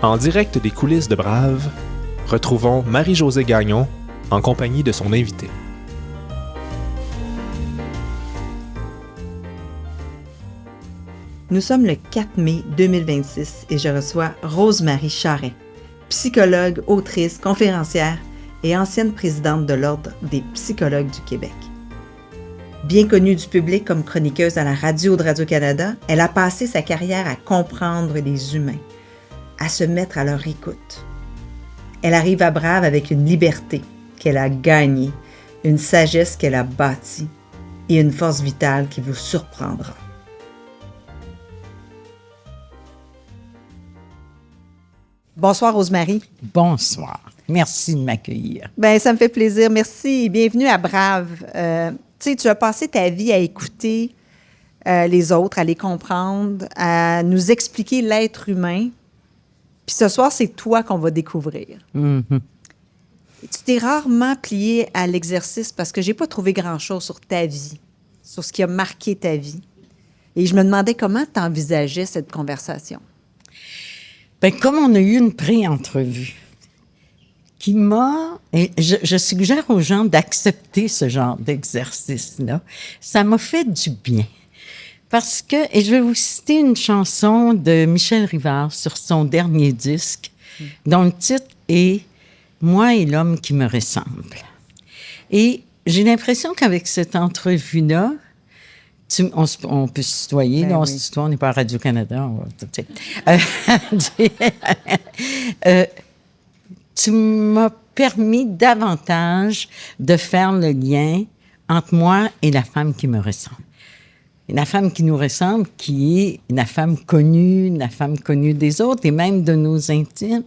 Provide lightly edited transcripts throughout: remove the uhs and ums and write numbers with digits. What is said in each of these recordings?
En direct des coulisses de Brave, retrouvons Marie-Josée Gagnon en compagnie de son invité. Nous sommes le 4 mai 2026 et je reçois Rose-Marie Charret, psychologue, autrice, conférencière et ancienne présidente de l'Ordre des psychologues du Québec. Bien connue du public comme chroniqueuse à la radio de Radio-Canada, elle a passé sa carrière à comprendre les humains, à se mettre à leur écoute. Elle arrive à Brave avec une liberté qu'elle a gagnée, une sagesse qu'elle a bâtie et une force vitale qui vous surprendra. Bonsoir Rose-Marie. Bonsoir. Merci de m'accueillir. Bien, ça me fait plaisir. Merci et bienvenue à Brave. Tu as passé ta vie à écouter les autres, à les comprendre, à nous expliquer l'être humain. Puis ce soir, c'est toi qu'on va découvrir. Mm-hmm. Tu t'es rarement plié à l'exercice parce que j'ai pas trouvé grand-chose sur ta vie, sur ce qui a marqué ta vie. Et je me demandais comment tu envisageais cette conversation. Bien, comme on a eu une pré-entrevue qui m'a... Et je suggère aux gens d'accepter ce genre d'exercice-là. Ça m'a fait du bien. Parce que, et je vais vous citer une chanson de Michel Rivard sur son dernier disque, dont le titre est « Moi et l'homme qui me ressemble ». Et j'ai l'impression qu'avec cette entrevue-là, on peut se tutoyer, ben là, on oui. se tutoie, on n'est pas à Radio-Canada. Tu m'as permis davantage de faire le lien entre moi et la femme qui me ressemble. Et la femme qui nous ressemble, qui est la femme connue des autres et même de nos intimes.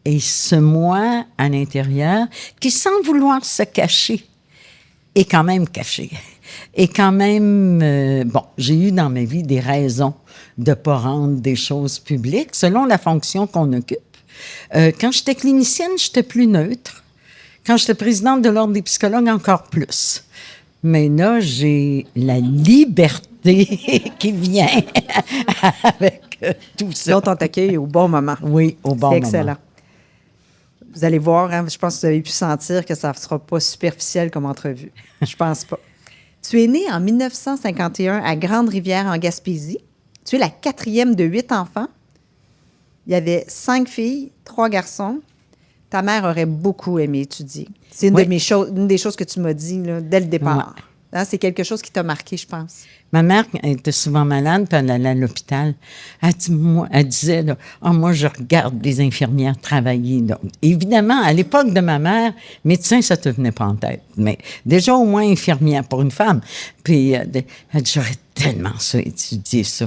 Et ce moi à l'intérieur, qui sans vouloir se cacher, est quand même caché. Et quand même, j'ai eu dans ma vie des raisons de ne pas rendre des choses publiques selon la fonction qu'on occupe. Quand j'étais clinicienne, j'étais plus neutre. Quand j'étais présidente de l'Ordre des psychologues, encore plus. Mais là, j'ai la liberté qui vient avec tout ça. Donc, on t'accueille au bon moment. Oui, au bon moment. C'est excellent. Vous allez voir, hein, je pense que vous avez pu sentir que ça ne sera pas superficiel comme entrevue. Je pense pas. Tu es née en 1951 à Grande-Rivière, en Gaspésie. Tu es la 4e de 8 enfants. Il y avait 5 filles, 3 garçons. Ta mère aurait beaucoup aimé étudier. C'est une des choses que tu m'as dit là, dès le départ. Ouais. Hein, c'est quelque chose qui t'a marqué, je pense. Ma mère était souvent malade, puis elle allait à l'hôpital. Elle disait, là, « moi, je regarde des infirmières travailler. » Donc, évidemment, à l'époque de ma mère, médecin, ça ne te venait pas en tête. Mais déjà, au moins, infirmière pour une femme. Puis, elle dit, « J'aurais tellement ça étudier ça. »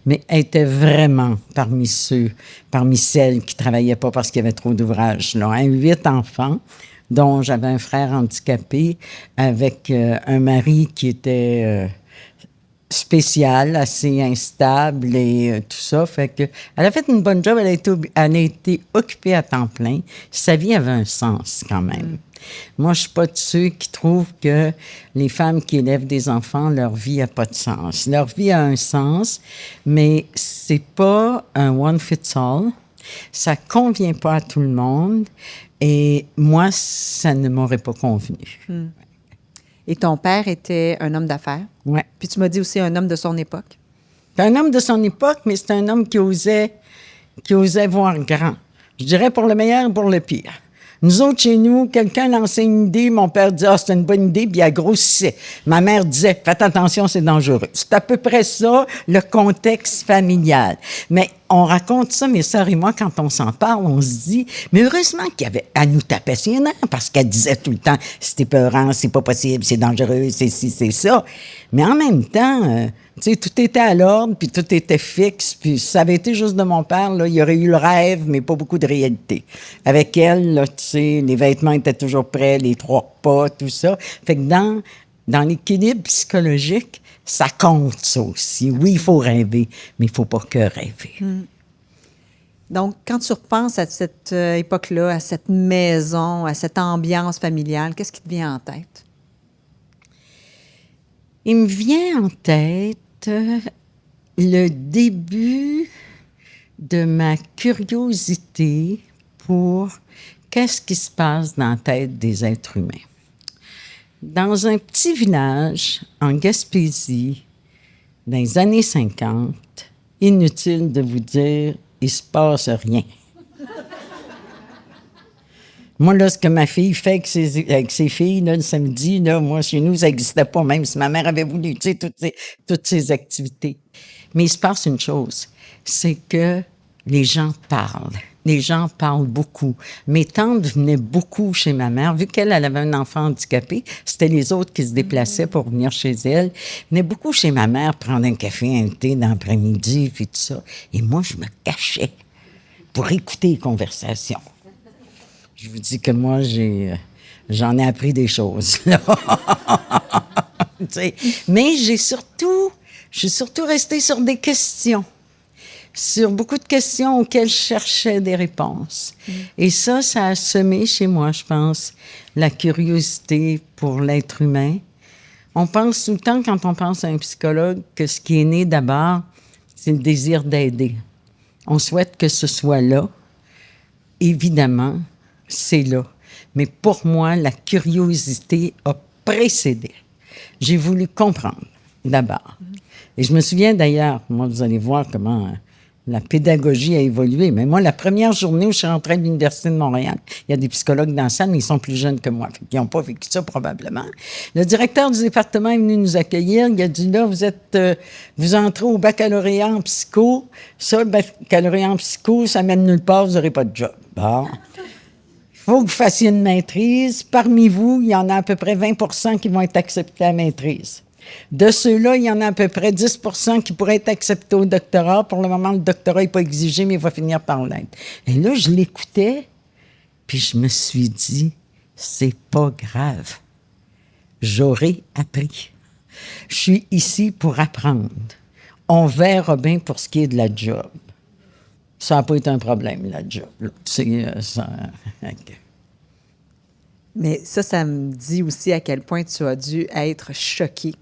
Mais elle était vraiment parmi celles qui ne travaillaient pas parce qu'il y avait trop d'ouvrages. 8 enfants, dont j'avais un frère handicapé avec un mari qui était spécial, assez instable et tout ça. Fait que elle a fait une bonne job, elle a été occupée à temps plein. Sa vie avait un sens quand même. Moi, je ne suis pas de ceux qui trouvent que les femmes qui élèvent des enfants, leur vie n'a pas de sens. Leur vie a un sens, mais c'est pas un one fits all. Ça convient pas à tout le monde. Et moi, ça ne m'aurait pas convenu. Et ton père était un homme d'affaires. Ouais. Puis tu m'as dit aussi un homme de son époque. C'est un homme de son époque, mais c'est un homme qui osait voir grand. Je dirais pour le meilleur et pour le pire. Nous autres, chez nous, quelqu'un lançait une idée, mon père disait « Ah, c'est une bonne idée », puis il grossissait. Ma mère disait « Faites attention, c'est dangereux ». C'est à peu près ça, le contexte familial. Mais on raconte ça, mes sœurs et moi, quand on s'en parle, on se dit « Mais heureusement elle nous tapait ses nerfs, parce qu'elle disait tout le temps « C'est épeurant, c'est pas possible, c'est dangereux, c'est ci, c'est ça ». Mais en même temps... tu sais, tout était à l'ordre, puis tout était fixe. Puis si ça avait été juste de mon père, là, il y aurait eu le rêve, mais pas beaucoup de réalité. Avec elle, là, tu sais, les vêtements étaient toujours prêts, les 3 repas, tout ça. Fait que dans l'équilibre psychologique, ça compte, ça aussi. Oui, il faut rêver, mais il ne faut pas que rêver. Donc, quand tu repenses à cette époque-là, à cette maison, à cette ambiance familiale, qu'est-ce qui te vient en tête? Il me vient en tête le début de ma curiosité pour qu'est-ce qui se passe dans la tête des êtres humains. Dans un petit village en Gaspésie, dans les années 50, inutile de vous dire, il se passe rien. Moi, là, ce que ma fille fait avec ses filles, là, le samedi, là, moi, chez nous, ça n'existait pas, même si ma mère avait voulu, tu sais, toutes ces activités. Mais il se passe une chose, c'est que les gens parlent. Les gens parlent beaucoup. Mes tantes venaient beaucoup chez ma mère. Vu qu'elle avait un enfant handicapé, c'était les autres qui se déplaçaient pour venir chez elle. Ils venaient beaucoup chez ma mère prendre un café, un thé dans l'après-midi, puis tout ça. Et moi, je me cachais pour écouter les conversations. Je vous dis que moi, j'en ai appris des choses. Mais je suis surtout restée sur des questions. Sur beaucoup de questions auxquelles je cherchais des réponses. Et ça a semé chez moi, je pense, la curiosité pour l'être humain. On pense tout le temps, quand on pense à un psychologue, que ce qui est né d'abord, c'est le désir d'aider. On souhaite que ce soit là. Évidemment, c'est là. Mais pour moi, la curiosité a précédé. J'ai voulu comprendre d'abord. Et je me souviens d'ailleurs, moi, vous allez voir comment la pédagogie a évolué. Mais moi, la première journée où je suis rentrée à l'Université de Montréal, il y a des psychologues dans la salle, mais ils sont plus jeunes que moi. Ils n'ont pas vécu ça, probablement. Le directeur du département est venu nous accueillir. Il a dit, là, vous entrez au baccalauréat en psycho. Ça, le baccalauréat en psycho, ça mène nulle part, vous n'aurez pas de job. Bon. Il faut que vous fassiez une maîtrise. Parmi vous, il y en a à peu près 20 qui vont être acceptés à la maîtrise. De ceux-là, il y en a à peu près 10 qui pourraient être acceptés au doctorat. Pour le moment, le doctorat n'est pas exigé, mais il va finir par l'être. Et là, je l'écoutais, puis je me suis dit, c'est pas grave. J'aurai appris. Je suis ici pour apprendre. On verra bien pour ce qui est de la job. Ça n'a pas été un problème, la job. C'est ça. Mais ça me dit aussi à quel point tu as dû être choquée.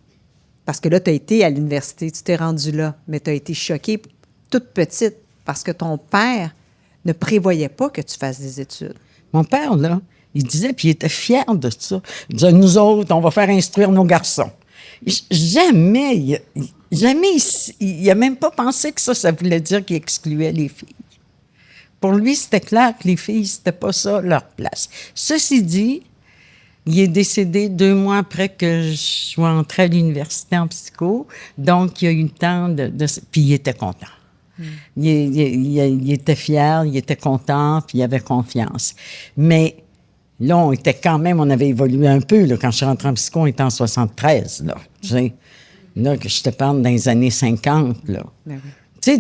Parce que là, tu as été à l'université, tu t'es rendue là, mais tu as été choquée toute petite parce que ton père ne prévoyait pas que tu fasses des études. Mon père, là, il disait, puis il était fier de ça. Il disait, nous autres, on va faire instruire nos garçons. Jamais, il n'a même pas pensé que ça voulait dire qu'il excluait les filles. Pour lui, c'était clair que les filles, c'était pas ça leur place. Ceci dit, il est décédé 2 mois après que je sois entrée à l'université en psycho, donc il a eu le temps puis il était content. Il était fier, il était content, puis il avait confiance. Mais là, on avait évolué un peu. Là, quand je suis rentrée en psycho, on était en 73, là. Tu sais, là, que je te parle dans les années 50, là. Ben oui. Tu sais,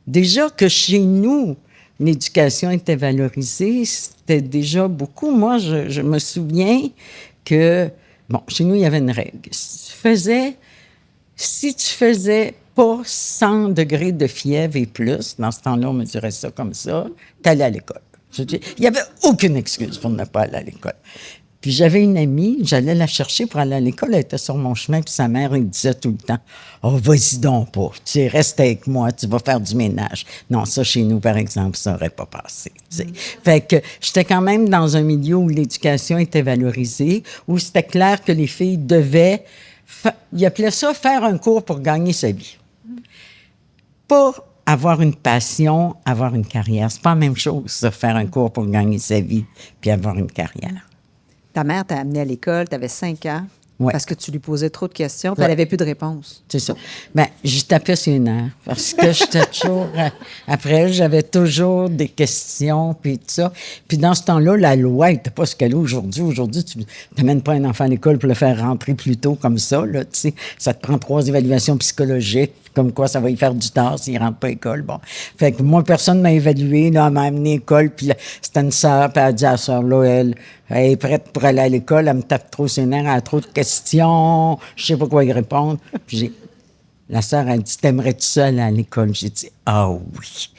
déjà que chez nous, l'éducation était valorisée, c'était déjà beaucoup. Moi, je me souviens que, chez nous, il y avait une règle. Si tu faisais pas 100 degrés de fièvre et plus, dans ce temps-là, on mesurait ça comme ça, tu allais à l'école. Il n'y avait aucune excuse pour ne pas aller à l'école. Puis j'avais une amie, j'allais la chercher pour aller à l'école, elle était sur mon chemin, puis sa mère, elle disait tout le temps, « Oh, vas-y donc pas, tu sais, reste avec moi, tu vas faire du ménage. » Non, ça, chez nous, par exemple, ça n'aurait pas passé, tu sais. Fait que j'étais quand même dans un milieu où l'éducation était valorisée, où c'était clair que les filles devaient, ils appelaient ça faire un cours pour gagner sa vie. Pas avoir une passion, avoir une carrière. C'est pas la même chose, ça, faire un cours pour gagner sa vie, puis avoir une carrière. Ta mère t'a amené à l'école, tu avais 5 ans, ouais. Parce que tu lui posais trop de questions, puis ouais. elle n'avait plus de réponse. C'est ça. Je tapais sur les nerfs, parce que j'étais toujours... après, j'avais toujours des questions, puis tout ça. Puis dans ce temps-là, la loi n'était pas ce qu'elle est aujourd'hui. Aujourd'hui, tu n'amènes pas un enfant à l'école pour le faire rentrer plus tôt comme ça, là, tu sais. Ça te prend 3 évaluations psychologiques, comme quoi ça va y faire du tort s'il ne rentre pas à l'école. Bon. Fait que moi, personne ne m'a évalué, là, elle m'a amené à l'école, puis là, c'était une sœur, puis elle a dit à la sœur, là, elle est prête pour aller à l'école, elle me tape trop ses nerfs, elle a trop de questions, je sais pas quoi y répondre. Puis la sœur a dit, t'aimerais-tu ça aller à l'école? J'ai dit, ah oui.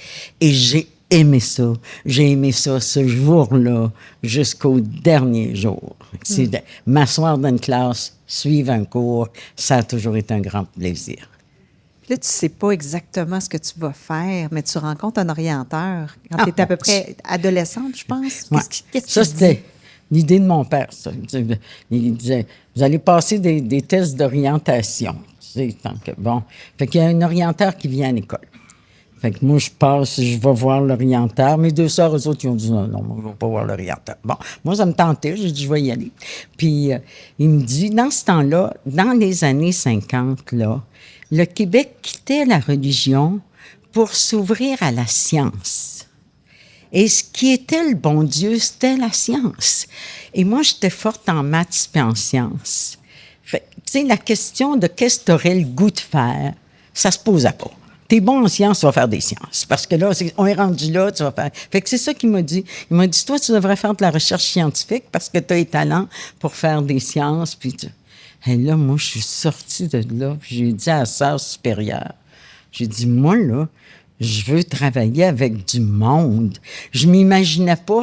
Et j'ai aimé ça. J'ai aimé ça ce jour-là jusqu'au dernier jour. C'est m'asseoir dans une classe, suivre un cours, ça a toujours été un grand plaisir. Là, tu sais pas exactement ce que tu vas faire, mais tu rencontres un orienteur quand tu es à peu près adolescente, je pense. Ouais. Qu'est-ce Ça, qu'il dit? c'était l'idée de mon père, ça. Il disait, vous allez passer des tests d'orientation. Tu sais, tant que, bon. Fait qu'il y a un orienteur qui vient à l'école. Fait que moi, je passe, je vais voir l'orienteur. Mes deux sœurs, eux autres, ils ont dit non, moi, je ne vais pas voir l'orienteur. Bon, moi, ça me tentait, j'ai dit, je vais y aller. Puis, il me dit, dans ce temps-là, dans les années 50, là, le Québec quittait la religion pour s'ouvrir à la science. Et ce qui était le bon Dieu, c'était la science. Et moi, j'étais forte en maths et en sciences. Fait, tu sais, la question de qu'est-ce que tu aurais le goût de faire, ça se posait pas. T'es bon en sciences, tu vas faire des sciences. Parce que là, on est rendu là, tu vas faire... Fait que c'est ça qu'il m'a dit. Il m'a dit, toi, tu devrais faire de la recherche scientifique parce que tu as les talents pour faire des sciences. Puis et là, moi, je suis sortie de là, puis j'ai dit à la sœur supérieure, j'ai dit, moi, là, je veux travailler avec du monde. Je m'imaginais pas...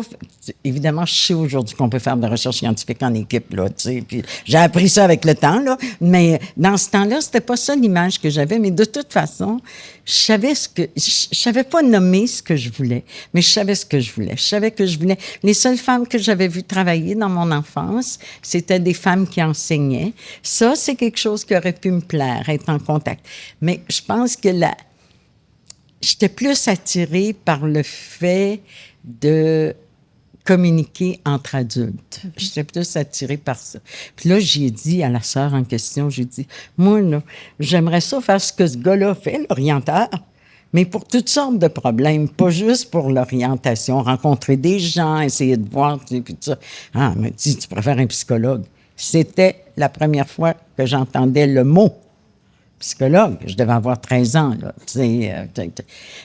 Évidemment, je sais aujourd'hui qu'on peut faire de la recherche scientifique en équipe, là, tu sais, puis j'ai appris ça avec le temps, là, mais dans ce temps-là, c'était pas ça l'image que j'avais, mais de toute façon, je savais pas nommer ce que je voulais, mais je savais ce que je voulais. Je savais que je voulais... Les seules femmes que j'avais vues travailler dans mon enfance, c'était des femmes qui enseignaient. Ça, c'est quelque chose qui aurait pu me plaire, être en contact. Mais je pense que j'étais plus attirée par le fait de communiquer entre adultes. J'étais plus attirée par ça. Puis là, j'ai dit à la sœur en question, j'ai dit, moi, là, j'aimerais ça faire ce que ce gars-là fait, l'orienteur, mais pour toutes sortes de problèmes, pas juste pour l'orientation, rencontrer des gens, essayer de voir, puis tout ça. Ah, elle m'a dit, tu préfères un psychologue. C'était la première fois que j'entendais le mot psychologue. Je devais avoir 13 ans, là.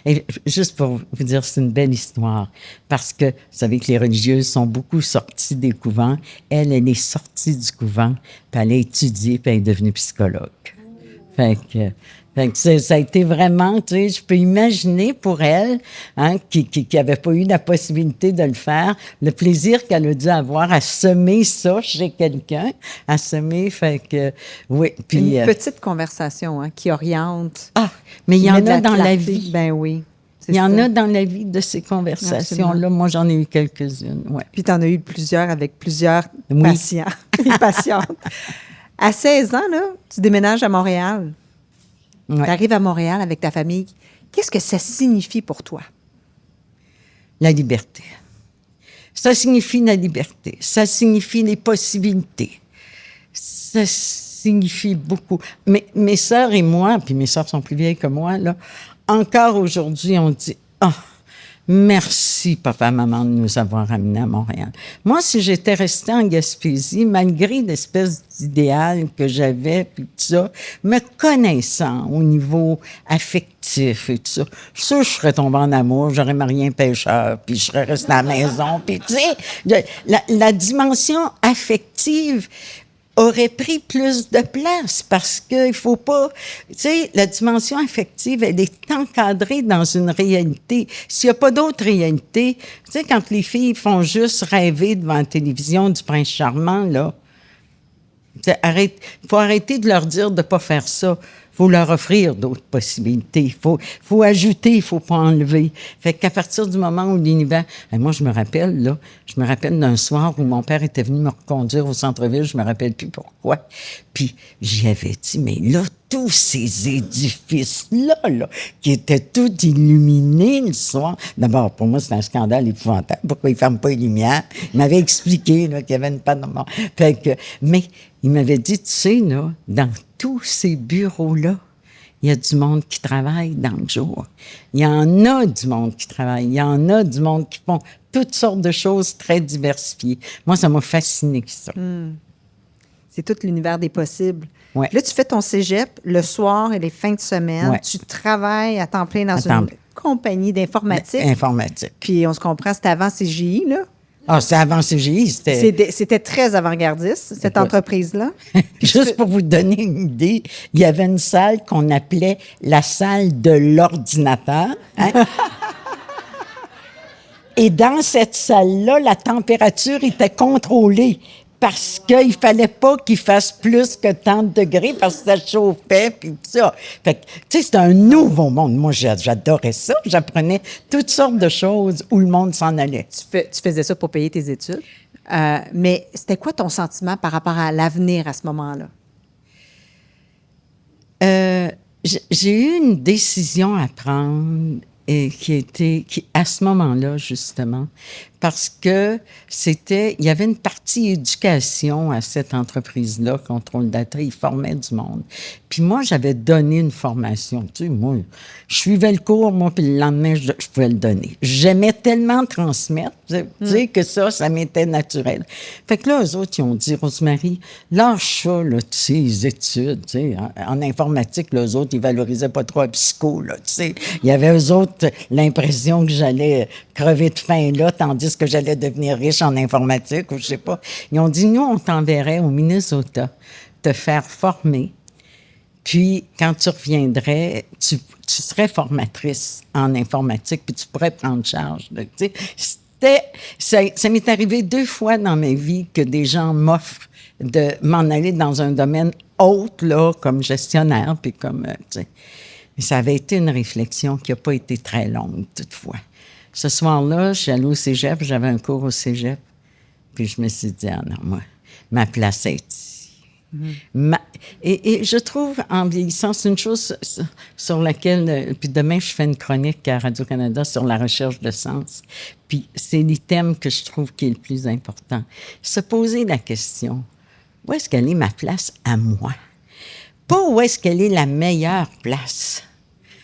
Et juste pour vous dire, c'est une belle histoire. Parce que, vous savez que les religieuses sont beaucoup sorties des couvents. Elle est sortie du couvent, puis elle a étudié, puis elle est devenue psychologue. Fait que ça a été vraiment, tu sais, je peux imaginer pour elle, hein, qui n'avait pas eu la possibilité de le faire, le plaisir qu'elle a dû avoir à semer ça chez quelqu'un, à semer, fait que, oui. Puis, une petite conversation, hein, qui oriente. Ah, mais il y en a dans la vie. Ben oui. Il y en a dans la vie de ces conversations-là. Absolument. Moi, j'en ai eu quelques-unes, ouais. Puis tu en as eu plusieurs avec plusieurs patients et patientes. À 16 ans, là, tu déménages à Montréal. Ouais. Tu arrives à Montréal avec ta famille. Qu'est-ce que ça signifie pour toi? La liberté. Ça signifie la liberté. Ça signifie les possibilités. Ça signifie beaucoup. Mais mes sœurs et moi, puis mes sœurs sont plus vieilles que moi, là, encore aujourd'hui, on dit « Ah, merci, papa, maman, de nous avoir amenés à Montréal. » Moi, si j'étais restée en Gaspésie, malgré l'espèce d'idéal que j'avais, puis tout ça, me connaissant au niveau affectif et tout ça, je suis sûre que je serais tombée en amour, j'aurais marié un pêcheur, puis je serais restée à la maison, puis tu sais, la dimension affective aurait pris plus de place parce qu'il faut pas... Tu sais, la dimension affective, elle est encadrée dans une réalité. S'il n'y a pas d'autre réalité, tu sais, quand les filles font juste rêver devant la télévision du prince charmant, là, il faut arrêter de leur dire de ne pas faire ça. Il faut leur offrir d'autres possibilités. Il faut ajouter, il ne faut pas enlever. Fait qu'à partir du moment où l'univers... moi, je me rappelle d'un soir où mon père était venu me reconduire au centre-ville, je ne me rappelle plus pourquoi. Puis j'y avais dit, mais là, tous ces édifices-là, qui étaient tous illuminés le soir. D'abord, pour moi, c'est un scandale épouvantable. Pourquoi ils ne ferment pas les lumières? Il m'avait expliqué là, qu'il y avait une panne de mort. Mais il m'avait dit, tu sais, là, dans tous ces bureaux-là, il y a du monde qui travaille dans le jour. Il y en a du monde qui travaille. Il y en a du monde qui font toutes sortes de choses très diversifiées. Moi, ça m'a fasciné, ça. C'est tout l'univers des possibles. Ouais. Là, tu fais ton cégep le soir et les fins de semaine. Ouais. Tu travailles à temps plein dans une compagnie d'informatique. Informatique. Puis, on se comprend, c'était avant CGI, là? Ah, c'était avant CGI. C'était très avant-gardiste, cette entreprise-là. Juste pour vous donner une idée, il y avait une salle qu'on appelait la salle de l'ordinateur. Hein? Et dans cette salle-là, la température était contrôlée parce qu'il fallait pas qu'il fasse plus que tant de degrés parce que ça chauffait, puis tout ça. Fait que, tu sais, c'était un nouveau monde. Moi, j'adorais ça. J'apprenais toutes sortes de choses où le monde s'en allait. Tu faisais ça pour payer tes études. Mais c'était quoi ton sentiment par rapport à l'avenir à ce moment-là? J'ai eu une décision à prendre et qui à ce moment-là, justement, parce que il y avait une partie éducation à cette entreprise-là, Contrôle Data, ils formaient du monde. Puis moi, j'avais donné une formation, tu sais, moi, je suivais le cours, moi, puis le lendemain, je pouvais le donner. J'aimais tellement transmettre, tu sais, que ça m'était naturel. Fait que là, eux autres, ils ont dit, Rosemary, lâche ça, là, tu sais, les études, tu sais, en informatique, là, eux autres, ils valorisaient pas trop la psycho, là, tu sais. Il y avait eux autres l'impression que j'allais crever de faim là, tandis que j'allais devenir riche en informatique, ou je sais pas. Ils ont dit, nous, on t'enverrait au Minnesota te faire former, puis quand tu reviendrais, tu serais formatrice en informatique, puis tu pourrais prendre charge. Tu sais, ça m'est arrivé 2 fois dans ma vie que des gens m'offrent de m'en aller dans un domaine autre, là, comme gestionnaire, puis comme, tu sais. Mais ça avait été une réflexion qui n'a pas été très longue, toutefois. Ce soir-là, je suis allée au cégep, j'avais un cours au cégep, puis je me suis dit, ah non, moi, ma place est ici. Et je trouve, en vieillissant, c'est une chose sur laquelle, puis demain, je fais une chronique à Radio-Canada sur la recherche de sens, puis c'est l'item que je trouve qui est le plus important. Se poser la question, où est-ce qu'elle est ma place à moi? Pas où est-ce qu'elle est la meilleure place.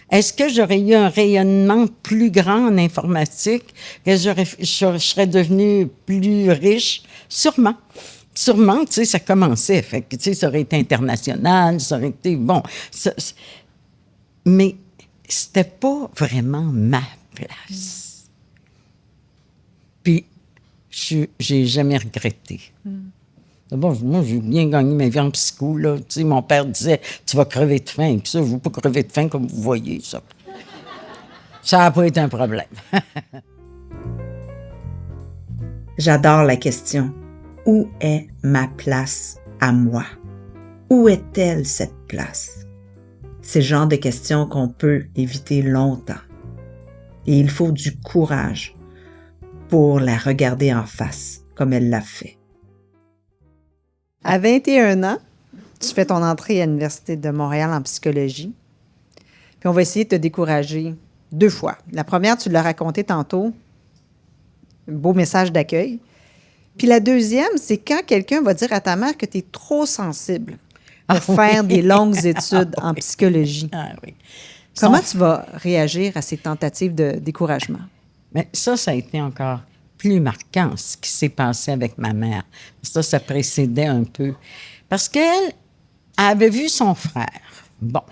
Est-ce que j'aurais eu un rayonnement plus grand en informatique? Que je serais devenue plus riche? Sûrement. Sûrement, tu sais, ça commençait. Fait que, tu sais, ça aurait été international, ça aurait été... Bon. Mais c'était pas vraiment ma place. Puis, j'ai jamais regretté. D'abord, moi, j'ai bien gagné ma vie en psycho, là. Tu sais, mon père disait, tu vas crever de faim. Puis ça, je ne veux pas crever de faim comme vous voyez, ça. Ça n'a pas été un problème. J'adore la question. Où est ma place à moi? Où est-elle, cette place? C'est le genre de questions qu'on peut éviter longtemps. Et il faut du courage pour la regarder en face, comme elle l'a fait. À 21 ans, tu fais ton entrée à l'Université de Montréal en psychologie. Puis on va essayer de te décourager 2 fois. La première, tu l'as raconté tantôt, un beau message d'accueil. Puis la deuxième, c'est quand quelqu'un va dire à ta mère que tu es trop sensible pour faire des longues études en psychologie. Ah oui. Comment tu vas réagir à ces tentatives de découragement? Mais ça a été encore plus marquant, ce qui s'est passé avec ma mère. Ça précédait un peu. Parce qu'elle avait vu son frère. Bon.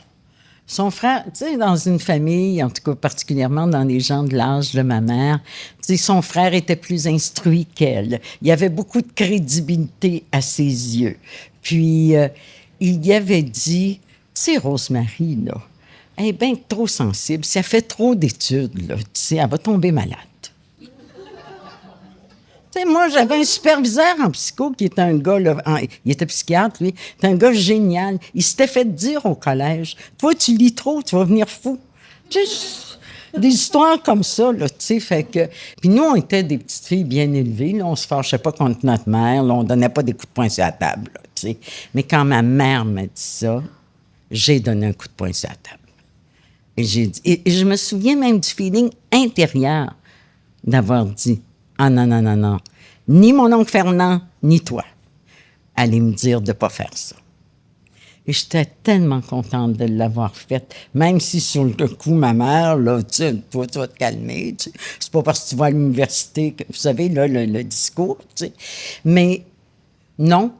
Son frère, tu sais, dans une famille, en tout cas particulièrement dans les gens de l'âge de ma mère, tu sais, son frère était plus instruit qu'elle. Il y avait beaucoup de crédibilité à ses yeux. Puis, il y avait dit, tu sais, Rosemary, là, elle est bien trop sensible. Si elle fait trop d'études, là, tu sais, elle va tomber malade. Tu sais, moi, j'avais un superviseur en psycho qui était un gars, là, il était psychiatre, lui. C'était un gars génial. Il s'était fait dire au collège, « Toi, tu lis trop, tu vas venir fou. » Tu sais, des histoires comme ça, là, tu sais, fait que... Puis nous, on était des petites filles bien élevées, là, on se fâchait pas contre notre mère, là, on donnait pas des coups de poing sur la table, là, tu sais. Mais quand ma mère m'a dit ça, j'ai donné un coup de poing sur la table. Et j'ai dit... Et je me souviens même du feeling intérieur d'avoir dit, « Ah non, non, non, non. Ni mon oncle Fernand, ni toi. Allez me dire de ne pas faire ça. » Et j'étais tellement contente de l'avoir faite, même si sur le coup, ma mère, là, tu sais, toi, tu vas te calmer. Tu sais. C'est pas parce que tu vas à l'université que, vous savez, là, le discours, tu sais. Mais non,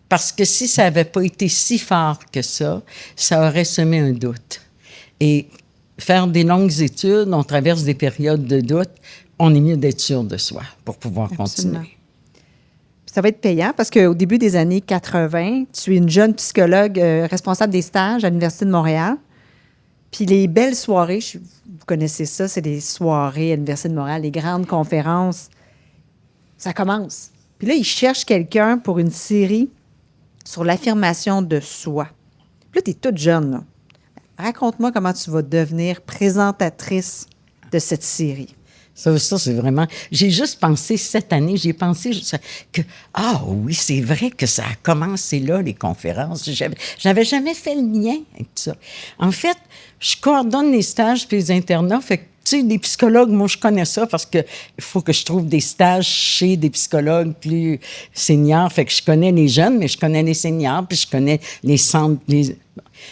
parce que si ça n'avait pas été si fort que ça aurait semé un doute. Et faire des longues études, on traverse des périodes de doute, on est mieux d'être sûr de soi pour pouvoir continuer. Ça va être payant parce qu'au début des années 80, tu es une jeune psychologue responsable des stages à l'Université de Montréal. Puis les belles soirées, vous connaissez ça, c'est des soirées à l'Université de Montréal, les grandes conférences. Ça commence. Puis là, il cherche quelqu'un pour une série sur l'affirmation de soi. Puis là, tu es toute jeune, là. Raconte-moi comment tu vas devenir présentatrice de cette série. Ça, c'est vraiment... J'ai juste pensé, cette année, que, oui, c'est vrai que ça a commencé là, les conférences. J'avais jamais fait le lien avec ça. En fait, je coordonne les stages puis les internats, fait que, tu sais, des psychologues, moi, je connais ça parce que il faut que je trouve des stages chez des psychologues plus seniors. Fait que je connais les jeunes, mais je connais les seniors, puis je connais les centres...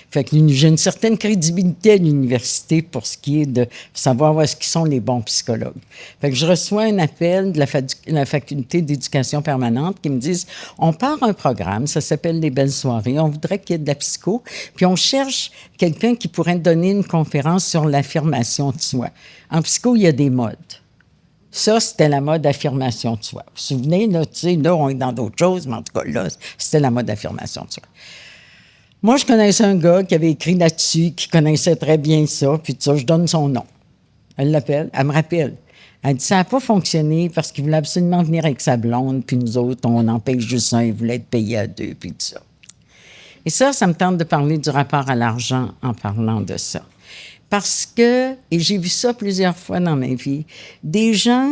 Fait que j'ai une certaine crédibilité à l'université pour ce qui est de savoir où est-ce qu'ils sont les bons psychologues. Fait que je reçois un appel de la faculté d'éducation permanente qui me disent « On part un programme, ça s'appelle Les Belles Soirées, on voudrait qu'il y ait de la psycho, puis on cherche quelqu'un qui pourrait donner une conférence sur l'affirmation de soi. » En psycho, il y a des modes. Ça, c'était la mode affirmation de soi. Vous vous souvenez, là, tu sais, là, on est dans d'autres choses, mais en tout cas, là, c'était la mode affirmation de soi. Moi, je connaissais un gars qui avait écrit là-dessus, qui connaissait très bien ça, puis tout ça, je donne son nom. Elle l'appelle, elle me rappelle. Elle dit, ça n'a pas fonctionné parce qu'il voulait absolument venir avec sa blonde, puis nous autres, on en paye juste un, il voulait être payé à deux, puis tout ça. Et ça me tente de parler du rapport à l'argent en parlant de ça. Parce que, et j'ai vu ça plusieurs fois dans ma vie, des gens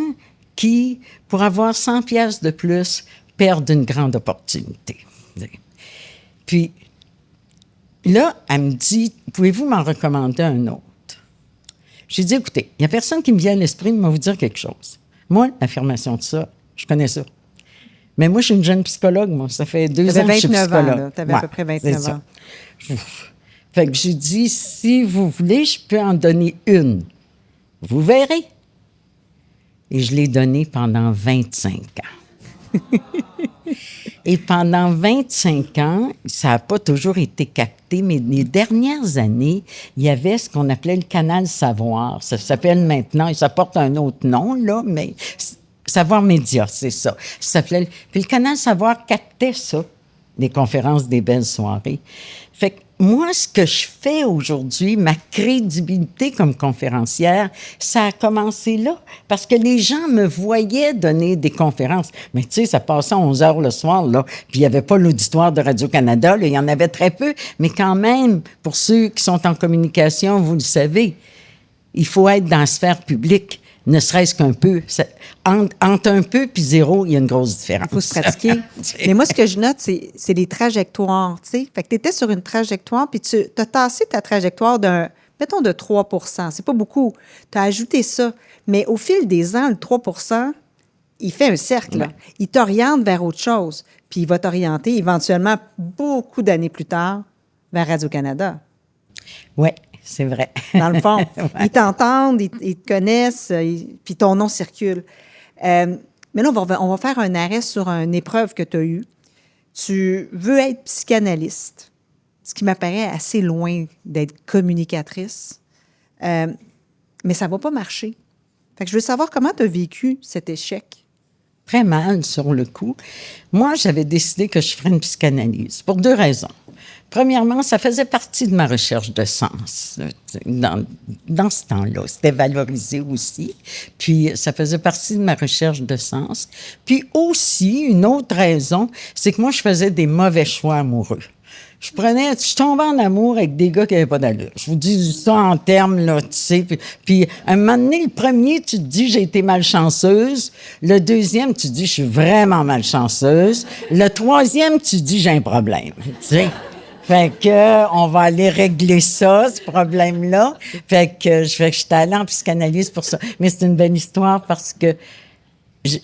qui, pour avoir 100 pièces de plus, perdent une grande opportunité. Puis, là, elle me dit, pouvez-vous m'en recommander un autre? J'ai dit, écoutez, il n'y a personne qui me vient à l'esprit, mais va vous dire quelque chose. Moi, l'affirmation de ça, je connais ça. Mais moi, je suis une jeune psychologue, moi. Ça fait 2 ans que je suis psychologue. Tu avais à peu près 29 ans. Fait que j'ai dit, si vous voulez, je peux en donner une. Vous verrez. Et je l'ai donnée pendant 25 ans. Et pendant 25 ans, ça n'a pas toujours été capté, mais les dernières années, il y avait ce qu'on appelait le canal Savoir. Ça s'appelle maintenant, ça porte un autre nom, là, mais Savoir Média, c'est ça. Puis le canal Savoir captait ça, les conférences des Belles Soirées. Fait que moi, ce que je fais aujourd'hui, ma crédibilité comme conférencière, ça a commencé là, parce que les gens me voyaient donner des conférences. Mais tu sais, ça passait à 11 heures le soir, là, puis il n'y avait pas l'auditoire de Radio-Canada, là, il y en avait très peu, mais quand même, pour ceux qui sont en communication, vous le savez, il faut être dans la sphère publique, ne serait-ce qu'un peu. Entre un peu puis zéro, il y a une grosse différence. Il faut se pratiquer. Mais moi, ce que je note, c'est les trajectoires, tu sais. Fait que tu étais sur une trajectoire, puis tu as tassé ta trajectoire mettons, de 3 %. C'est pas beaucoup. Tu as ajouté ça. Mais au fil des ans, le 3 %, il fait un cercle. Ouais. Il t'oriente vers autre chose. Puis il va t'orienter éventuellement, beaucoup d'années plus tard, vers Radio-Canada. Oui. C'est vrai. Dans le fond. Ouais. Ils t'entendent, ils te connaissent, puis ton nom circule. Mais là, on va faire un arrêt sur une épreuve que tu as eue. Tu veux être psychanalyste, ce qui m'apparaît assez loin d'être communicatrice. Mais ça ne va pas marcher. Fait que je veux savoir comment tu as vécu cet échec. Très mal sur le coup. Moi, j'avais décidé que je ferais une psychanalyse pour 2 raisons. Premièrement, ça faisait partie de ma recherche de sens dans ce temps-là. C'était valorisé aussi. Puis, ça faisait partie de ma recherche de sens. Puis aussi, une autre raison, c'est que moi, je faisais des mauvais choix amoureux. Je tombais en amour avec des gars qui n'avaient pas d'allure. Je vous dis ça en termes, là, tu sais. Puis, à un moment donné, le premier, tu te dis, j'ai été malchanceuse. Le deuxième, tu te dis, je suis vraiment malchanceuse. Le troisième, tu te dis, j'ai un problème. Tu sais. Fait que, on va aller régler ça, ce problème-là. Fait que je suis allée en psychanalyse pour ça. Mais c'est une belle histoire parce que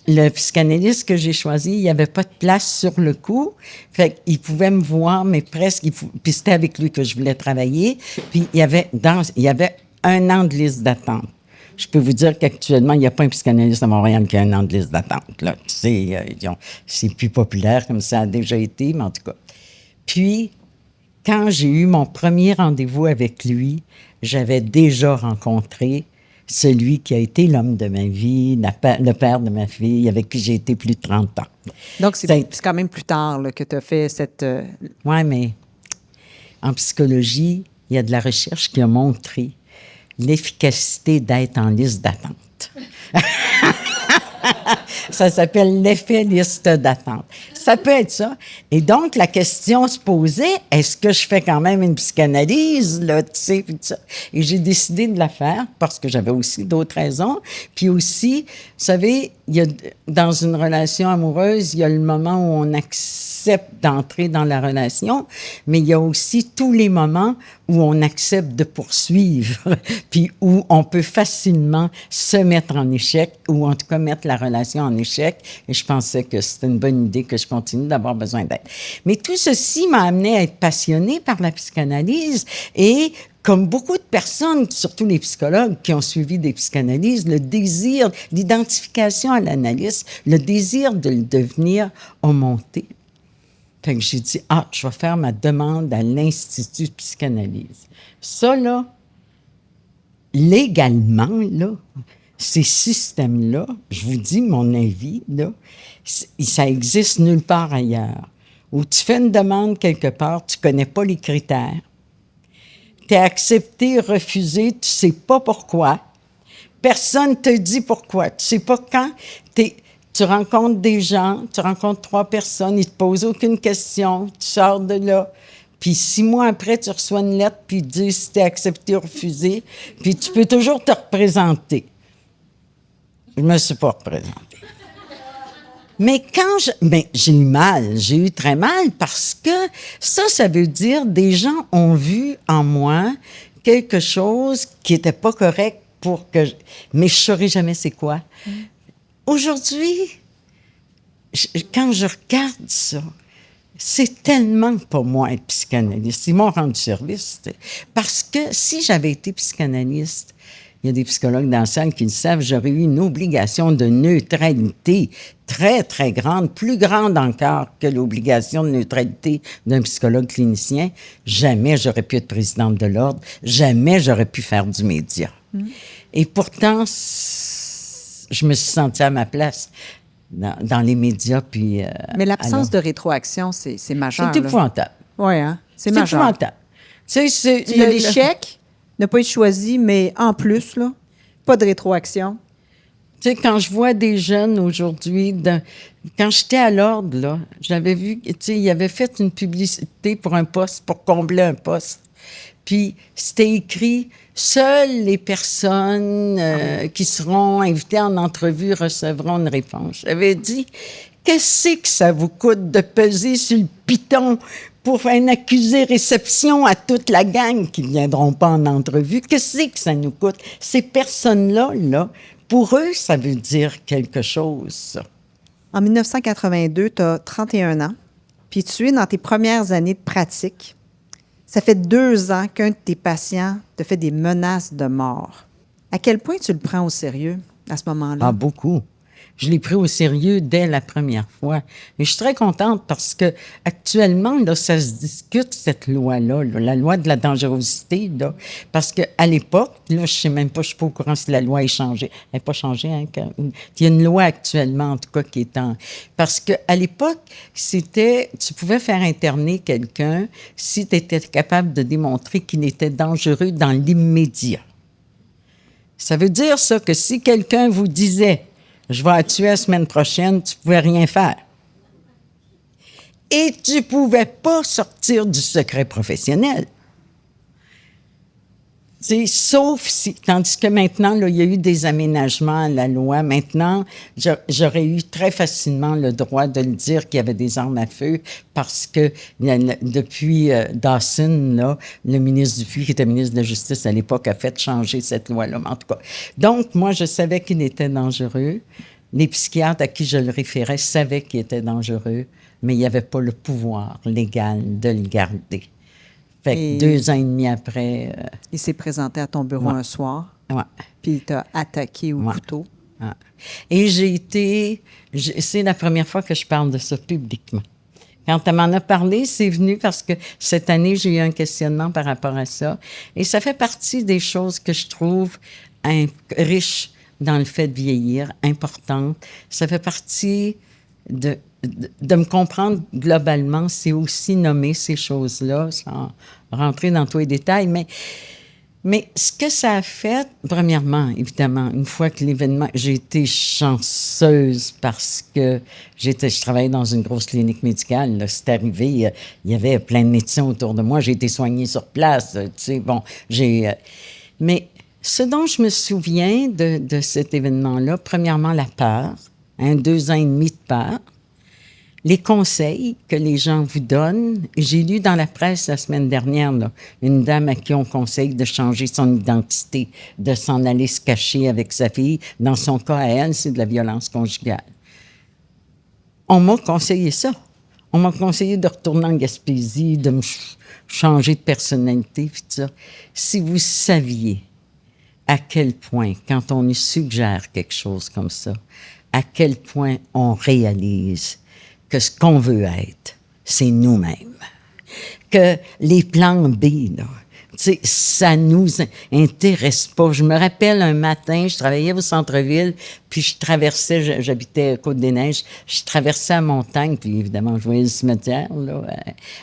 le psychanalyste que j'ai choisi, il n'y avait pas de place sur le coup. Fait qu'il pouvait me voir, mais presque. Puis c'était avec lui que je voulais travailler. Puis il y avait 1 an de liste d'attente. Je peux vous dire qu'actuellement, il n'y a pas un psychanalyste à Montréal qui a 1 an de liste d'attente. Là. Tu sais, c'est plus populaire comme ça a déjà été, mais en tout cas. Puis, quand j'ai eu mon premier rendez-vous avec lui, j'avais déjà rencontré celui qui a été l'homme de ma vie, le père de ma fille, avec qui j'ai été plus de 30 ans. Donc, c'est quand même plus tard là, que tu as fait cette... Oui, mais en psychologie, il y a de la recherche qui a montré l'efficacité d'être en liste d'attente. Ça s'appelle l'effet liste d'attente. Ça peut être ça. Et donc, la question se posait, est-ce que je fais quand même une psychanalyse, là, tu sais, puis tout ça. Et j'ai décidé de la faire parce que j'avais aussi d'autres raisons. Puis aussi, vous savez, il y a, dans une relation amoureuse, il y a le moment où on accepte d'entrer dans la relation, mais il y a aussi tous les moments où on accepte de poursuivre, puis où on peut facilement se mettre en échec, ou en tout cas mettre la relation en échec. Et je pensais que c'était une bonne idée que je continue d'avoir besoin d'aide. Mais tout ceci m'a amené à être passionnée par la psychanalyse et comme beaucoup de personnes, surtout les psychologues qui ont suivi des psychanalyses, le désir, l'identification à l'analyste, le désir de le devenir a monté. Fait que j'ai dit, je vais faire ma demande à l'Institut de psychanalyse. Ça, là, légalement, là, ces systèmes-là, je vous dis mon avis, là, ça existe nulle part ailleurs. Où tu fais une demande quelque part, tu connais pas les critères. Tu es accepté, refusé, tu sais pas pourquoi. Personne te dit pourquoi. Tu sais pas quand. Tu rencontres des gens, tu rencontres 3 personnes, ils te posent aucune question, tu sors de là. Puis 6 mois après, tu reçois une lettre, puis ils te disent si tu es accepté ou refusé. Puis tu peux toujours te représenter. Je me suis pas représentée. Mais j'ai eu mal, j'ai eu très mal parce que ça veut dire des gens ont vu en moi quelque chose qui était pas correct mais je saurais jamais c'est quoi. Aujourd'hui, quand je regarde ça, c'est tellement pas moi être psychanalyste. Ils m'ont rendu service. Parce que si j'avais été psychanalyste, il y a des psychologues dans la salle qui le savent, j'aurais eu une obligation de neutralité très, très grande, plus grande encore que l'obligation de neutralité d'un psychologue clinicien. Jamais j'aurais pu être présidente de l'ordre, jamais j'aurais pu faire du média. Et pourtant, je me suis sentie à ma place dans les médias. Puis, mais l'absence de rétroaction, c'est majeur. C'est épouvantable. Oui, hein? C'est majeur. C'est épouvantable. Il y a l'échec, ne pas être choisi, mais en plus, là, pas de rétroaction. Tu sais, quand je vois des jeunes aujourd'hui, quand j'étais à l'ordre, là, j'avais vu, tu sais, ils avaient fait une publicité pour un poste, pour combler un poste. Puis c'était écrit « Seules les personnes qui seront invitées en entrevue recevront une réponse. » J'avais dit « Qu'est-ce que ça vous coûte de peser sur le piton pour faire une accusé-réception à toute la gang qui ne viendront pas en entrevue? Qu'est-ce que ça nous coûte? » Ces personnes-là, là, pour eux, ça veut dire quelque chose, ça. En 1982, tu as 31 ans, puis tu es dans tes premières années de pratique. Ça fait 2 ans qu'un de tes patients te fait des menaces de mort. À quel point tu le prends au sérieux à ce moment-là? Ah, beaucoup. Je l'ai pris au sérieux dès la première fois. Et je suis très contente parce que actuellement, là, ça se discute, cette loi-là, là, la loi de la dangerosité, là, parce qu'à l'époque, là, je sais même pas, je suis pas au courant si la loi est changée. Elle n'est pas changée, hein? Il y a une loi actuellement, en tout cas, qui est en... Parce qu'à l'époque, tu pouvais faire interner quelqu'un si tu étais capable de démontrer qu'il était dangereux dans l'immédiat. Ça veut dire, ça, que si quelqu'un vous disait je vais la tuer la semaine prochaine, tu ne pouvais rien faire. Et tu ne pouvais pas sortir du secret professionnel. C'est sauf si... Tandis que maintenant, là, il y a eu des aménagements à la loi. Maintenant, j'aurais eu très facilement le droit de le dire qu'il y avait des armes à feu parce que depuis Dawson, là, le ministre Dupuis, qui était ministre de la Justice à l'époque, a fait changer cette loi-là. En tout cas. Donc, moi, je savais qu'il était dangereux. Les psychiatres à qui je le référais savaient qu'il était dangereux, mais il n'y avait pas le pouvoir légal de le garder. Fait que 2 ans et demi après... il s'est présenté à ton bureau un soir. Ouais. Puis il t'a attaqué au couteau. Ouais. Et c'est la première fois que je parle de ça publiquement. Quand elle m'en a parlé, c'est venu parce que cette année, j'ai eu un questionnement par rapport à ça. Et ça fait partie des choses que je trouve riches dans le fait de vieillir, importantes. Ça fait partie de me comprendre globalement, c'est aussi nommer ces choses-là, sans rentrer dans tous les détails, mais Mais ce que ça a fait, premièrement, évidemment, une fois que l'événement, j'ai été chanceuse parce que je travaillais dans une grosse clinique médicale. Là, c'est arrivé, il y avait plein de médecins autour de moi. J'ai été soignée sur place, tu sais, bon, mais ce dont je me souviens de cet événement-là, premièrement, la peur, 2 ans et demi de peur. Les conseils que les gens vous donnent. J'ai lu dans la presse la semaine dernière, là, une dame à qui on conseille de changer son identité, de s'en aller se cacher avec sa fille. Dans son cas, à elle, c'est de la violence conjugale. On m'a conseillé ça. On m'a conseillé de retourner en Gaspésie, de me changer de personnalité, puis tout ça. Si vous saviez à quel point, quand on nous suggère quelque chose comme ça, à quel point on réalise que ce qu'on veut être, c'est nous-mêmes. Que les plans B, là, ça nous intéresse pas. Je me rappelle un matin, je travaillais au centre-ville, puis je traversais, j'habitais Côte-des-Neiges, je traversais la montagne, puis évidemment, je voyais le cimetière, là,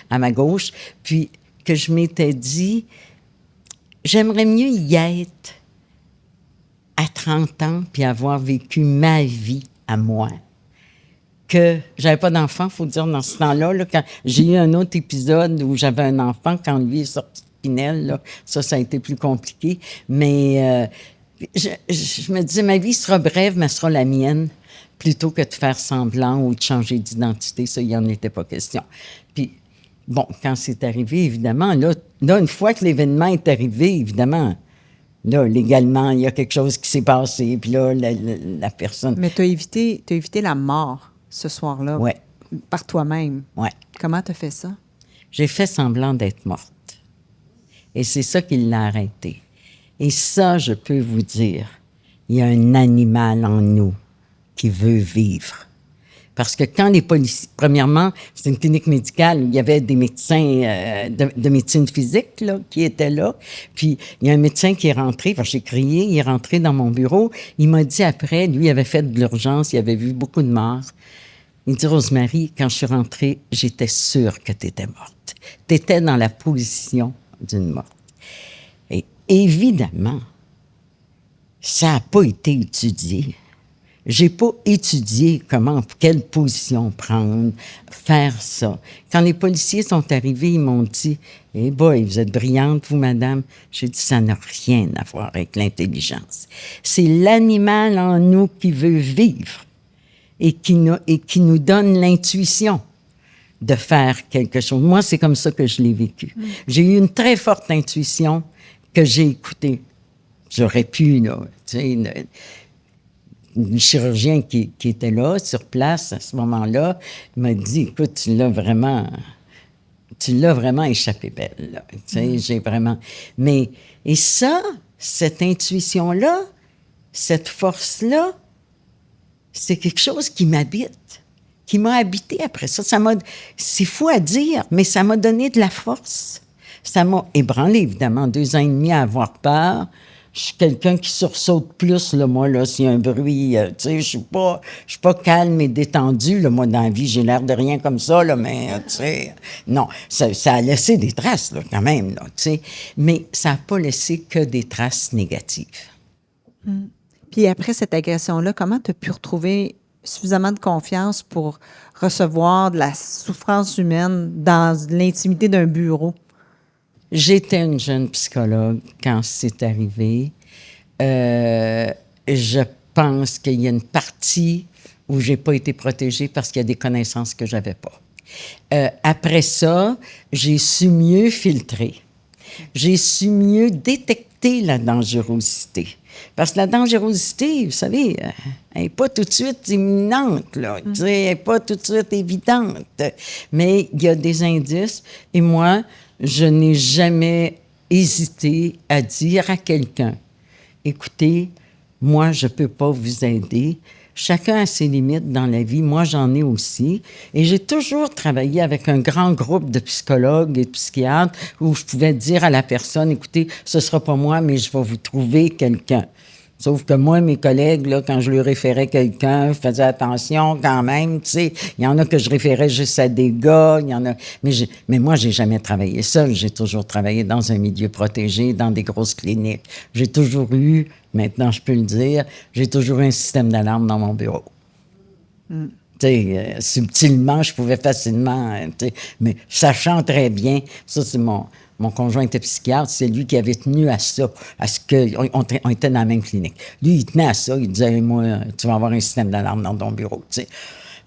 à ma gauche, puis que je m'étais dit, j'aimerais mieux y être à 30 ans, puis avoir vécu ma vie à moi, que j'avais pas d'enfant, il faut dire, dans ce temps-là. Là, quand j'ai eu un autre épisode où j'avais un enfant, quand lui est sorti de Pinel, là, ça a été plus compliqué. Mais je me disais, ma vie sera brève, mais elle sera la mienne, plutôt que de faire semblant ou de changer d'identité. Ça, il n'y en était pas question. Puis, bon, quand c'est arrivé, évidemment, là, une fois que l'événement est arrivé, évidemment, là, légalement, il y a quelque chose qui s'est passé, puis là, la personne... Mais tu as évité la mort ce soir-là. Oui. Par toi-même. Oui. Comment tu as fait ça? J'ai fait semblant d'être morte. Et c'est ça qui l'a arrêté. Et ça, je peux vous dire, il y a un animal en nous qui veut vivre. Parce que quand les policiers... Premièrement, c'est une clinique médicale où il y avait des médecins de médecine physique là, qui étaient là. Puis il y a un médecin qui est rentré, enfin, j'ai crié, il est rentré dans mon bureau. Il m'a dit après, lui, il avait fait de l'urgence, il avait vu beaucoup de morts. Il dit, Rosemary, quand je suis rentrée, j'étais sûre que tu étais morte. Tu étais dans la position d'une morte. Et évidemment, ça n'a pas été étudié. J'ai pas étudié quelle position prendre, faire ça. Quand les policiers sont arrivés, ils m'ont dit, « Eh boy, vous êtes brillante, vous, madame. » J'ai dit, ça n'a rien à voir avec l'intelligence. C'est l'animal en nous qui veut vivre et qui nous donne l'intuition de faire quelque chose. Moi, c'est comme ça que je l'ai vécu. J'ai eu une très forte intuition que j'ai écoutée. J'aurais pu, là, tu sais, le chirurgien qui était là, sur place, à ce moment-là, m'a dit, écoute, tu l'as vraiment échappé belle, là. Tu sais, j'ai vraiment... Mais, et ça, cette intuition-là, cette force-là, c'est quelque chose qui m'habite, qui m'a habité après ça. C'est fou à dire, mais ça m'a donné de la force. Ça m'a ébranlé, évidemment, 2 ans et demi à avoir peur. Je suis quelqu'un qui sursaute plus, là, moi, là, s'il y a un bruit, tu sais, je suis pas calme et détendu, là, moi, dans la vie, j'ai l'air de rien comme ça, là, mais, tu sais, non, ça a laissé des traces, là, quand même, là, tu sais, mais ça n'a pas laissé que des traces négatives. Puis après cette agression-là, comment tu as pu retrouver suffisamment de confiance pour recevoir de la souffrance humaine dans l'intimité d'un bureau? J'étais une jeune psychologue quand c'est arrivé. Je pense qu'il y a une partie où j'ai pas été protégée parce qu'il y a des connaissances que j'avais pas. Après ça, j'ai su mieux filtrer. J'ai su mieux détecter la dangerosité. Parce que la dangerosité, vous savez, elle n'est pas tout de suite imminente, là. Tu sais, elle n'est pas tout de suite évidente. Mais il y a des indices. Et moi, je n'ai jamais hésité à dire à quelqu'un, écoutez, moi, je ne peux pas vous aider. Chacun a ses limites dans la vie. Moi, j'en ai aussi. Et j'ai toujours travaillé avec un grand groupe de psychologues et de psychiatres où je pouvais dire à la personne, écoutez, ce ne sera pas moi, mais je vais vous trouver quelqu'un. Sauf que moi, mes collègues, là, quand je lui référais quelqu'un, je faisais attention quand même, tu sais. Il y en a que je référais juste à des gars, il y en a... Mais moi, j'ai jamais travaillé seul. J'ai toujours travaillé dans un milieu protégé, dans des grosses cliniques. J'ai toujours eu, maintenant je peux le dire, j'ai toujours eu un système d'alarme dans mon bureau. Tu sais, subtilement, je pouvais facilement, tu sais, mais sachant très bien, ça c'est mon conjoint était psychiatre, c'est lui qui avait tenu à ça, à ce qu'on était dans la même clinique. Lui, il tenait à ça, il disait, moi, tu vas avoir un système d'alarme dans ton bureau, tu sais.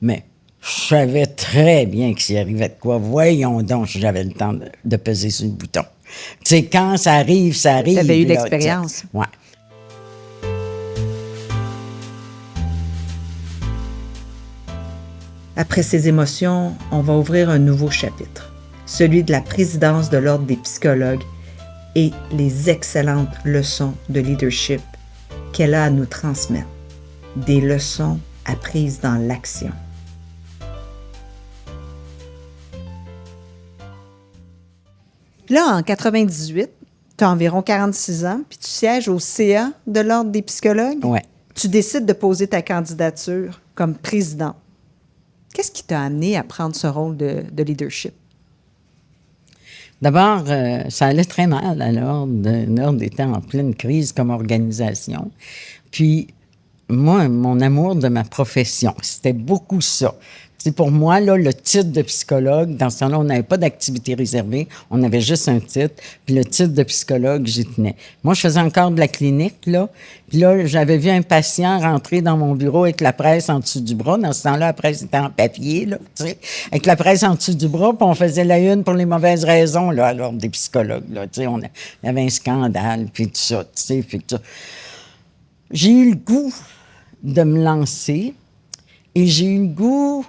Mais je savais très bien que s'il arrivait de quoi, voyons donc si j'avais le temps de peser sur le bouton. Tu sais, quand ça arrive, ça arrive. Tu avais eu là, l'expérience. Ouais. Après ces émotions, on va ouvrir un nouveau chapitre, celui de la présidence de l'Ordre des psychologues et les excellentes leçons de leadership qu'elle a à nous transmettre, des leçons apprises dans l'action. Là, en 98, tu as environ 46 ans, puis tu sièges au CA de l'Ordre des psychologues. Ouais. Tu décides de poser ta candidature comme président. Qu'est-ce qui t'a amené à prendre ce rôle de leadership? D'abord, ça allait très mal à l'Ordre. L'Ordre était en pleine crise comme organisation. Puis, moi, mon amour de ma profession, c'était beaucoup ça. C'est pour moi, là, le titre de psychologue, dans ce temps-là, on n'avait pas d'activité réservée, on avait juste un titre, puis le titre de psychologue, j'y tenais. Moi, je faisais encore de la clinique, là, puis là, j'avais vu un patient rentrer dans mon bureau avec la presse en dessous du bras. Dans ce temps-là, la presse était en papier, là, tu sais, avec la presse en dessous du bras, puis on faisait la une pour les mauvaises raisons, là, à l'Ordre des psychologues, là, tu sais, il y avait un scandale, puis tout ça, tu sais, puis tout ça. J'ai eu le goût de me lancer, et j'ai eu le goût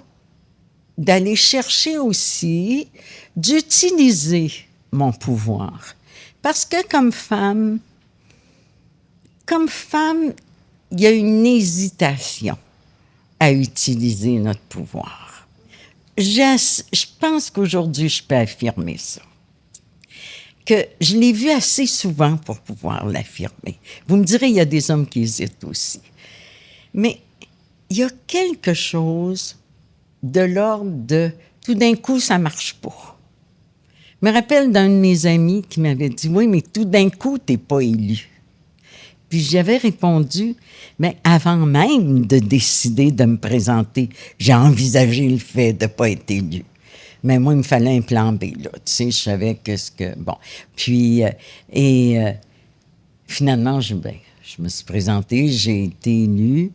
d'aller chercher aussi, d'utiliser mon pouvoir. Parce que comme femme, il y a une hésitation à utiliser notre pouvoir. Je pense qu'aujourd'hui, je peux affirmer ça. Que je l'ai vu assez souvent pour pouvoir l'affirmer. Vous me direz, il y a des hommes qui hésitent aussi. Mais il y a quelque chose de l'ordre de tout d'un coup, ça marche pas. Je me rappelle d'un de mes amis qui m'avait dit, oui, mais tout d'un coup, t'es pas élu. Puis j'avais répondu, mais avant même de décider de me présenter, j'ai envisagé le fait de pas être élu. Mais moi, il me fallait un plan B, là. Tu sais, je savais bon. Puis, finalement, je me suis présentée, j'ai été élue.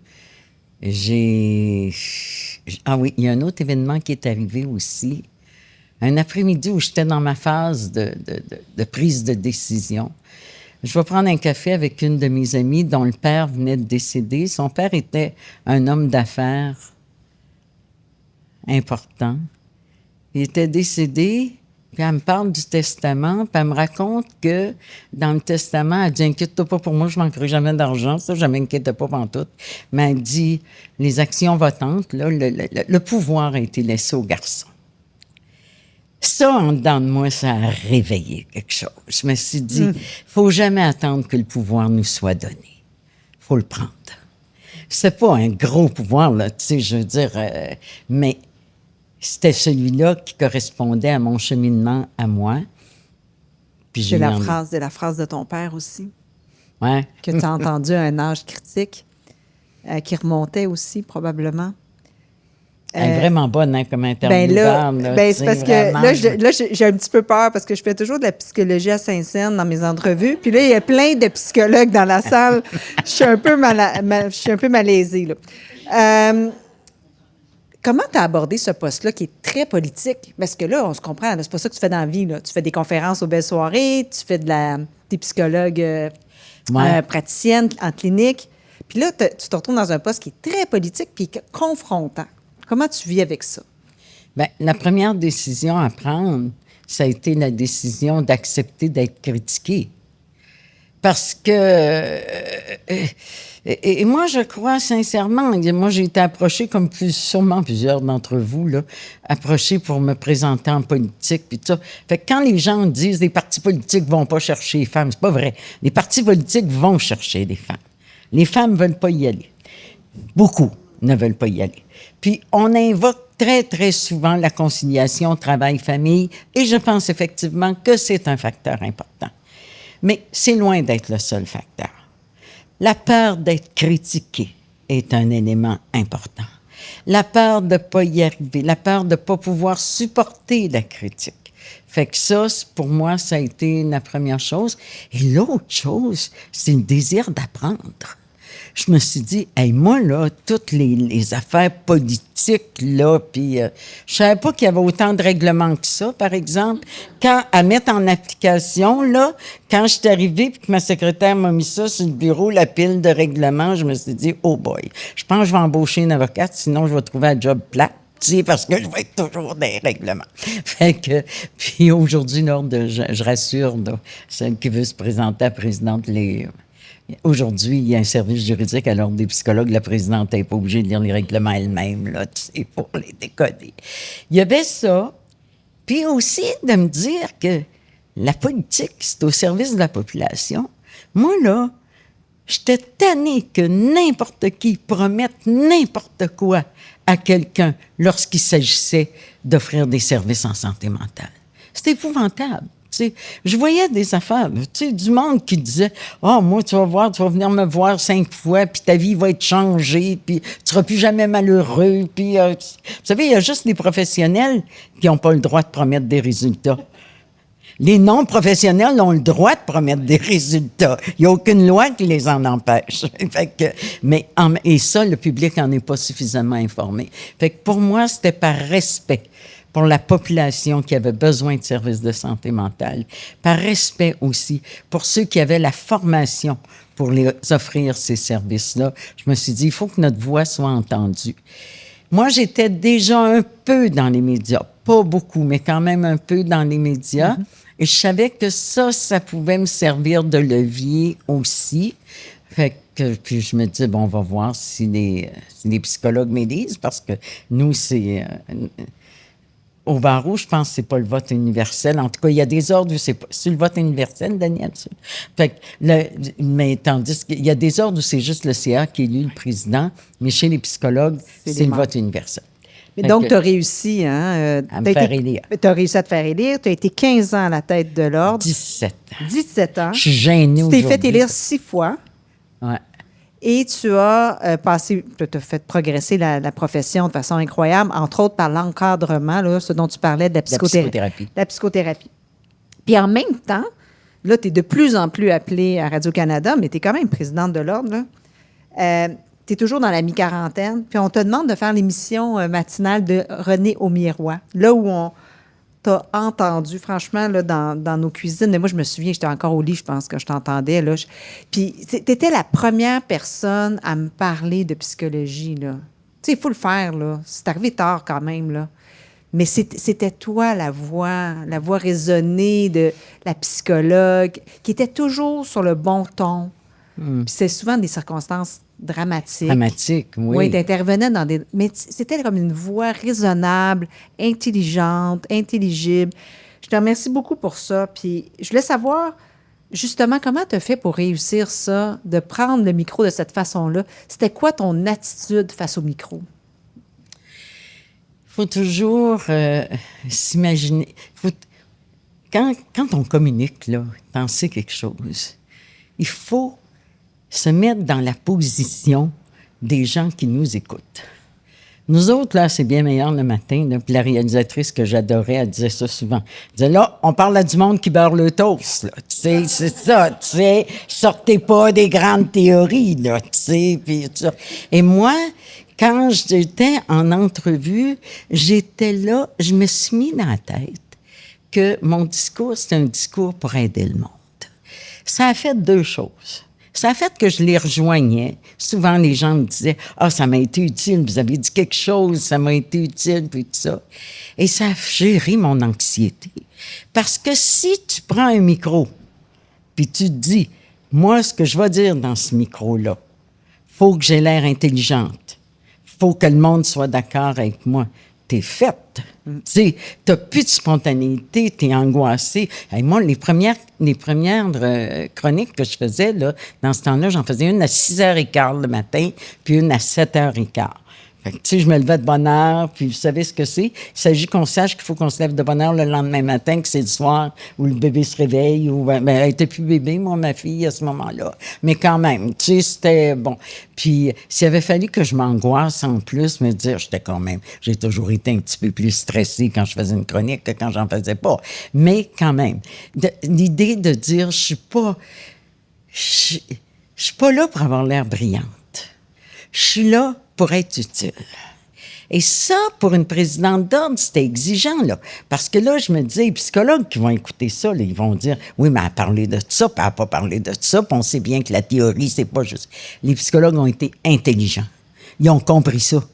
Ah oui, il y a un autre événement qui est arrivé aussi. Un après-midi où j'étais dans ma phase de prise de décision. Je vais prendre un café avec une de mes amies dont le père venait de décéder. Son père était un homme d'affaires important. Il était décédé, puis elle me parle du testament, puis elle me raconte que dans le testament, elle dit « Inquiète-toi pas pour moi, je manquerai jamais d'argent. » Ça, je ne m'inquiète pas pantoute. Mais elle dit « Les actions votantes, là, le pouvoir a été laissé aux garçons. » Ça, en dedans de moi, ça a réveillé quelque chose. Je me suis dit, il ne faut jamais attendre que le pouvoir nous soit donné. Il faut le prendre. C'est pas un gros pouvoir, là, tu sais, je veux dire, mais c'était celui-là qui correspondait à mon cheminement à moi. Puis C'est la phrase de ton père aussi, ouais. que tu as entendu à un âge critique, qui remontait aussi probablement. Elle est vraiment bonne hein, comme intervieweur. C'est parce que là, j'ai un petit peu peur parce que je fais toujours de la psychologie à Saint-Saëns dans mes entrevues. Puis là, il y a plein de psychologues dans la salle. Je suis un peu malaisée. Là. Comment tu as abordé ce poste-là qui est très politique? Parce que là, on se comprend, c'est pas ça que tu fais dans la vie. Là. Tu fais des conférences aux belles soirées, tu fais t'es psychologue praticienne en clinique. Puis là, tu te retrouves dans un poste qui est très politique puis confrontant. Comment tu vis avec ça? Bien, la première décision à prendre, ça a été la décision d'accepter d'être critiqué. Parce que... et moi, je crois sincèrement, moi, j'ai été approchée, comme sûrement plusieurs d'entre vous, là, approchée pour me présenter en politique, puis tout ça. Fait que quand les gens disent « les partis politiques vont pas chercher les femmes », c'est pas vrai. Les partis politiques vont chercher les femmes. Les femmes ne veulent pas y aller. Beaucoup ne veulent pas y aller. Puis, on invoque très, très souvent la conciliation travail-famille et je pense effectivement que c'est un facteur important. Mais c'est loin d'être le seul facteur. La peur d'être critiqué est un élément important. La peur de ne pas y arriver, la peur de ne pas pouvoir supporter la critique. Fait que ça, pour moi, ça a été la première chose. Et l'autre chose, c'est le désir d'apprendre. Je me suis dit, hey, moi, là, toutes les affaires politiques, là, puis je savais pas qu'il y avait autant de règlements que ça, par exemple. À mettre en application, là, quand je suis arrivée puis que ma secrétaire m'a mis ça sur le bureau, la pile de règlements, je me suis dit, oh boy, je pense que je vais embaucher une avocate, sinon je vais trouver un job plat. Tu sais, parce que je vais être toujours dans les règlements. Fait que, puis aujourd'hui, je rassure là, celle qui veut se présenter à présidente, aujourd'hui, il y a un service juridique à l'ordre des psychologues. La présidente n'est pas obligée de lire les règlements elle-même, là, tu sais, pour les décoder. Il y avait ça. Puis aussi de me dire que la politique, c'est au service de la population. Moi, là, j'étais tannée que n'importe qui promette n'importe quoi à quelqu'un lorsqu'il s'agissait d'offrir des services en santé mentale. C'était épouvantable. Tu sais, je voyais des affaires, tu sais, du monde qui disait « Ah, moi, tu vas venir me voir 5 fois, puis ta vie va être changée, puis tu seras plus jamais malheureux. » Puis, vous savez, il y a juste les professionnels qui n'ont pas le droit de promettre des résultats. Les non-professionnels ont le droit de promettre des résultats. Il n'y a aucune loi qui les en empêche. Fait que, et ça, le public n'en est pas suffisamment informé. Fait que pour moi, c'était par respect pour la population qui avait besoin de services de santé mentale, par respect aussi pour ceux qui avaient la formation pour les offrir ces services-là. Je me suis dit, il faut que notre voix soit entendue. Moi, j'étais déjà un peu dans les médias, pas beaucoup, mais quand même un peu dans les médias. Et je savais que ça pouvait me servir de levier aussi. Fait que, puis je me dis, bon, on va voir si les psychologues m'élisent, parce que nous, c'est... au barreau, je pense que c'est pas le vote universel. En tout cas, il y a des ordres où c'est le vote universel, Daniel. Fait que mais tandis qu'il y a des ordres où c'est juste le CA qui élit le président, mais chez les psychologues, c'est le vote universel. Mais donc, tu as réussi, hein? À me faire élire. Tu as réussi à te faire élire. Tu as été 15 ans à la tête de l'ordre. 17 ans. 17 ans. Je suis gênée aujourd'hui. Tu t'es fait élire 6 fois. Ouais. Et tu as tu as fait progresser la profession de façon incroyable, entre autres par l'encadrement, là, ce dont tu parlais, de la psychothérapie. La psychothérapie. Puis en même temps, là, tu es de plus en plus appelée à Radio-Canada, mais tu es quand même présidente de l'Ordre. Tu es toujours dans la mi-quarantaine. Puis on te demande de faire l'émission matinale de René Aumirois, là où on t'a entendu, franchement, là, dans nos cuisines. Mais moi, je me souviens, j'étais encore au lit, je pense que je t'entendais. Là. Puis tu étais la première personne à me parler de psychologie. Tu sais, il faut le faire. Là. C'est arrivé tard quand même. Là. Mais c'était toi, la voix raisonnée de la psychologue, qui était toujours sur le bon ton. Puis c'est souvent des circonstances dramatiques. Dramatiques, oui. Oui, tu intervenais dans des... Mais c'était comme une voix raisonnable, intelligente, intelligible. Je te remercie beaucoup pour ça. Puis je voulais savoir, justement, comment tu as fait pour réussir ça, de prendre le micro de cette façon-là? C'était quoi ton attitude face au micro? Il faut toujours s'imaginer... Quand on communique, là, t'en sais quelque chose, il faut se mettre dans la position des gens qui nous écoutent. Nous autres, là, c'est bien meilleur le matin. Là, puis la réalisatrice que j'adorais, elle disait ça souvent. Elle disait, là, on parle à du monde qui beurre le toast, là. Tu sais, c'est ça, tu sais. Sortez pas des grandes théories, là, tu sais. Puis ça. Et moi, quand j'étais en entrevue, j'étais là, je me suis mis dans la tête que mon discours, c'est un discours pour aider le monde. Ça a fait 2 choses. Ça a fait que je les rejoignais. Souvent, les gens me disaient « Ah, ça m'a été utile, vous avez dit quelque chose, ça m'a été utile, puis tout ça. » Et ça a géré mon anxiété. Parce que si tu prends un micro, puis tu te dis « Moi, ce que je vais dire dans ce micro-là, faut que j'ai l'air intelligente. Faut que le monde soit d'accord avec moi. » t'es faite. Tu sais, t'as plus de spontanéité, t'es angoissée. Et moi, les premières chroniques que je faisais, là, dans ce temps-là, j'en faisais une à 6h15 le matin, puis une à 7h15. Fait que, tu sais, je me levais de bonne heure, puis vous savez ce que c'est? Il s'agit qu'on sache qu'il faut qu'on se lève de bonne heure le lendemain matin, que c'est le soir où le bébé se réveille, ou ben, elle était plus bébé, moi, ma fille, à ce moment-là. Mais quand même, tu sais, c'était bon. Puis, s'il avait fallu que je m'angoisse en plus, me dire, j'ai toujours été un petit peu plus stressée quand je faisais une chronique que quand j'en faisais pas. Mais quand même, l'idée de dire, je suis pas là pour avoir l'air brillante. Je suis là pour être utile. Et ça, pour une présidente d'ordre, c'était exigeant, là. Parce que là, je me disais, les psychologues qui vont écouter ça, là, ils vont dire, oui, mais elle a parlé de ça, puis elle n'a pas parlé de ça, puis on sait bien que la théorie, c'est pas juste... Les psychologues ont été intelligents. Ils ont compris ça.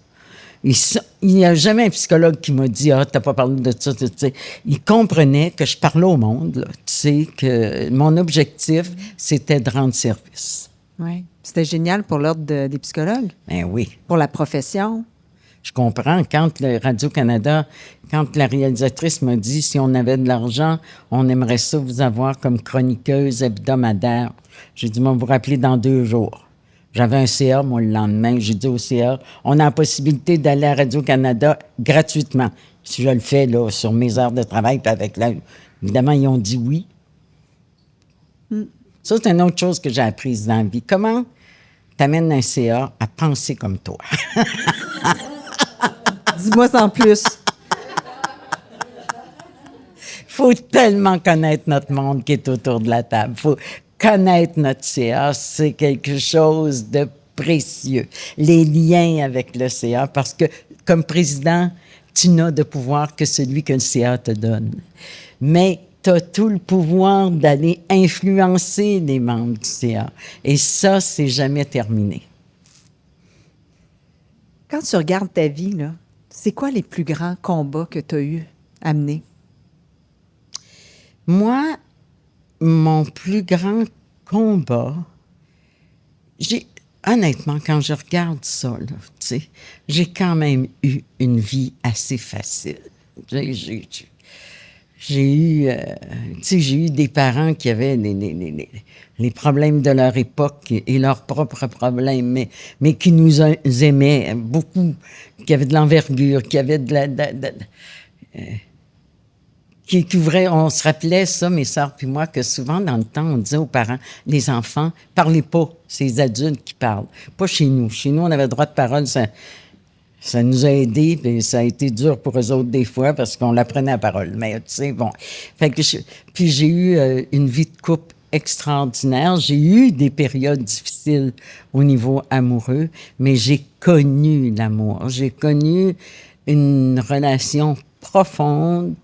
Il n'y a jamais un psychologue qui m'a dit, t'as pas parlé de ça, tu sais. Ils comprenaient que je parlais au monde, là, tu sais, que mon objectif, c'était de rendre service. Oui. C'était génial pour l'Ordre des psychologues. Ben oui. Pour la profession. Je comprends. Quand le Radio-Canada, quand la réalisatrice m'a dit si on avait de l'argent, on aimerait ça vous avoir comme chroniqueuse hebdomadaire. J'ai dit, moi, vous rappelez dans 2 jours. J'avais un CA, moi, le lendemain. J'ai dit au CA, on a la possibilité d'aller à Radio-Canada gratuitement. Si je le fais, là, sur mes heures de travail, puis avec là, évidemment, ils ont dit oui. Ça, c'est une autre chose que j'ai apprise dans la vie. Comment t'amènes un CA à penser comme toi? Dis-moi sans plus. Faut tellement connaître notre monde qui est autour de la table. Faut connaître notre CA. C'est quelque chose de précieux. Les liens avec le CA, parce que comme président, tu n'as de pouvoir que celui que le CA te donne. Mais tu as tout le pouvoir d'aller influencer les membres du CA. Et ça, c'est jamais terminé. Quand tu regardes ta vie, là, c'est quoi les plus grands combats que tu as eu à mener? Moi, mon plus grand combat, honnêtement, quand je regarde ça, là, tu sais, j'ai quand même eu une vie assez facile. J'ai eu des parents qui avaient les problèmes de leur époque et leurs propres problèmes, mais qui nous aimaient beaucoup, qui avaient de l'envergure, qui avaient qui ouvraient. On se rappelait ça, mes sœurs puis moi, que souvent, dans le temps, on disait aux parents, les enfants, parlez pas, c'est les adultes qui parlent. Pas chez nous. Chez nous, on avait le droit de parole, ça nous a aidés, puis ça a été dur pour eux autres des fois parce qu'on l'apprenait à parole. Mais tu sais, bon. Fait que puis j'ai eu une vie de couple extraordinaire. J'ai eu des périodes difficiles au niveau amoureux, mais j'ai connu l'amour. J'ai connu une relation profonde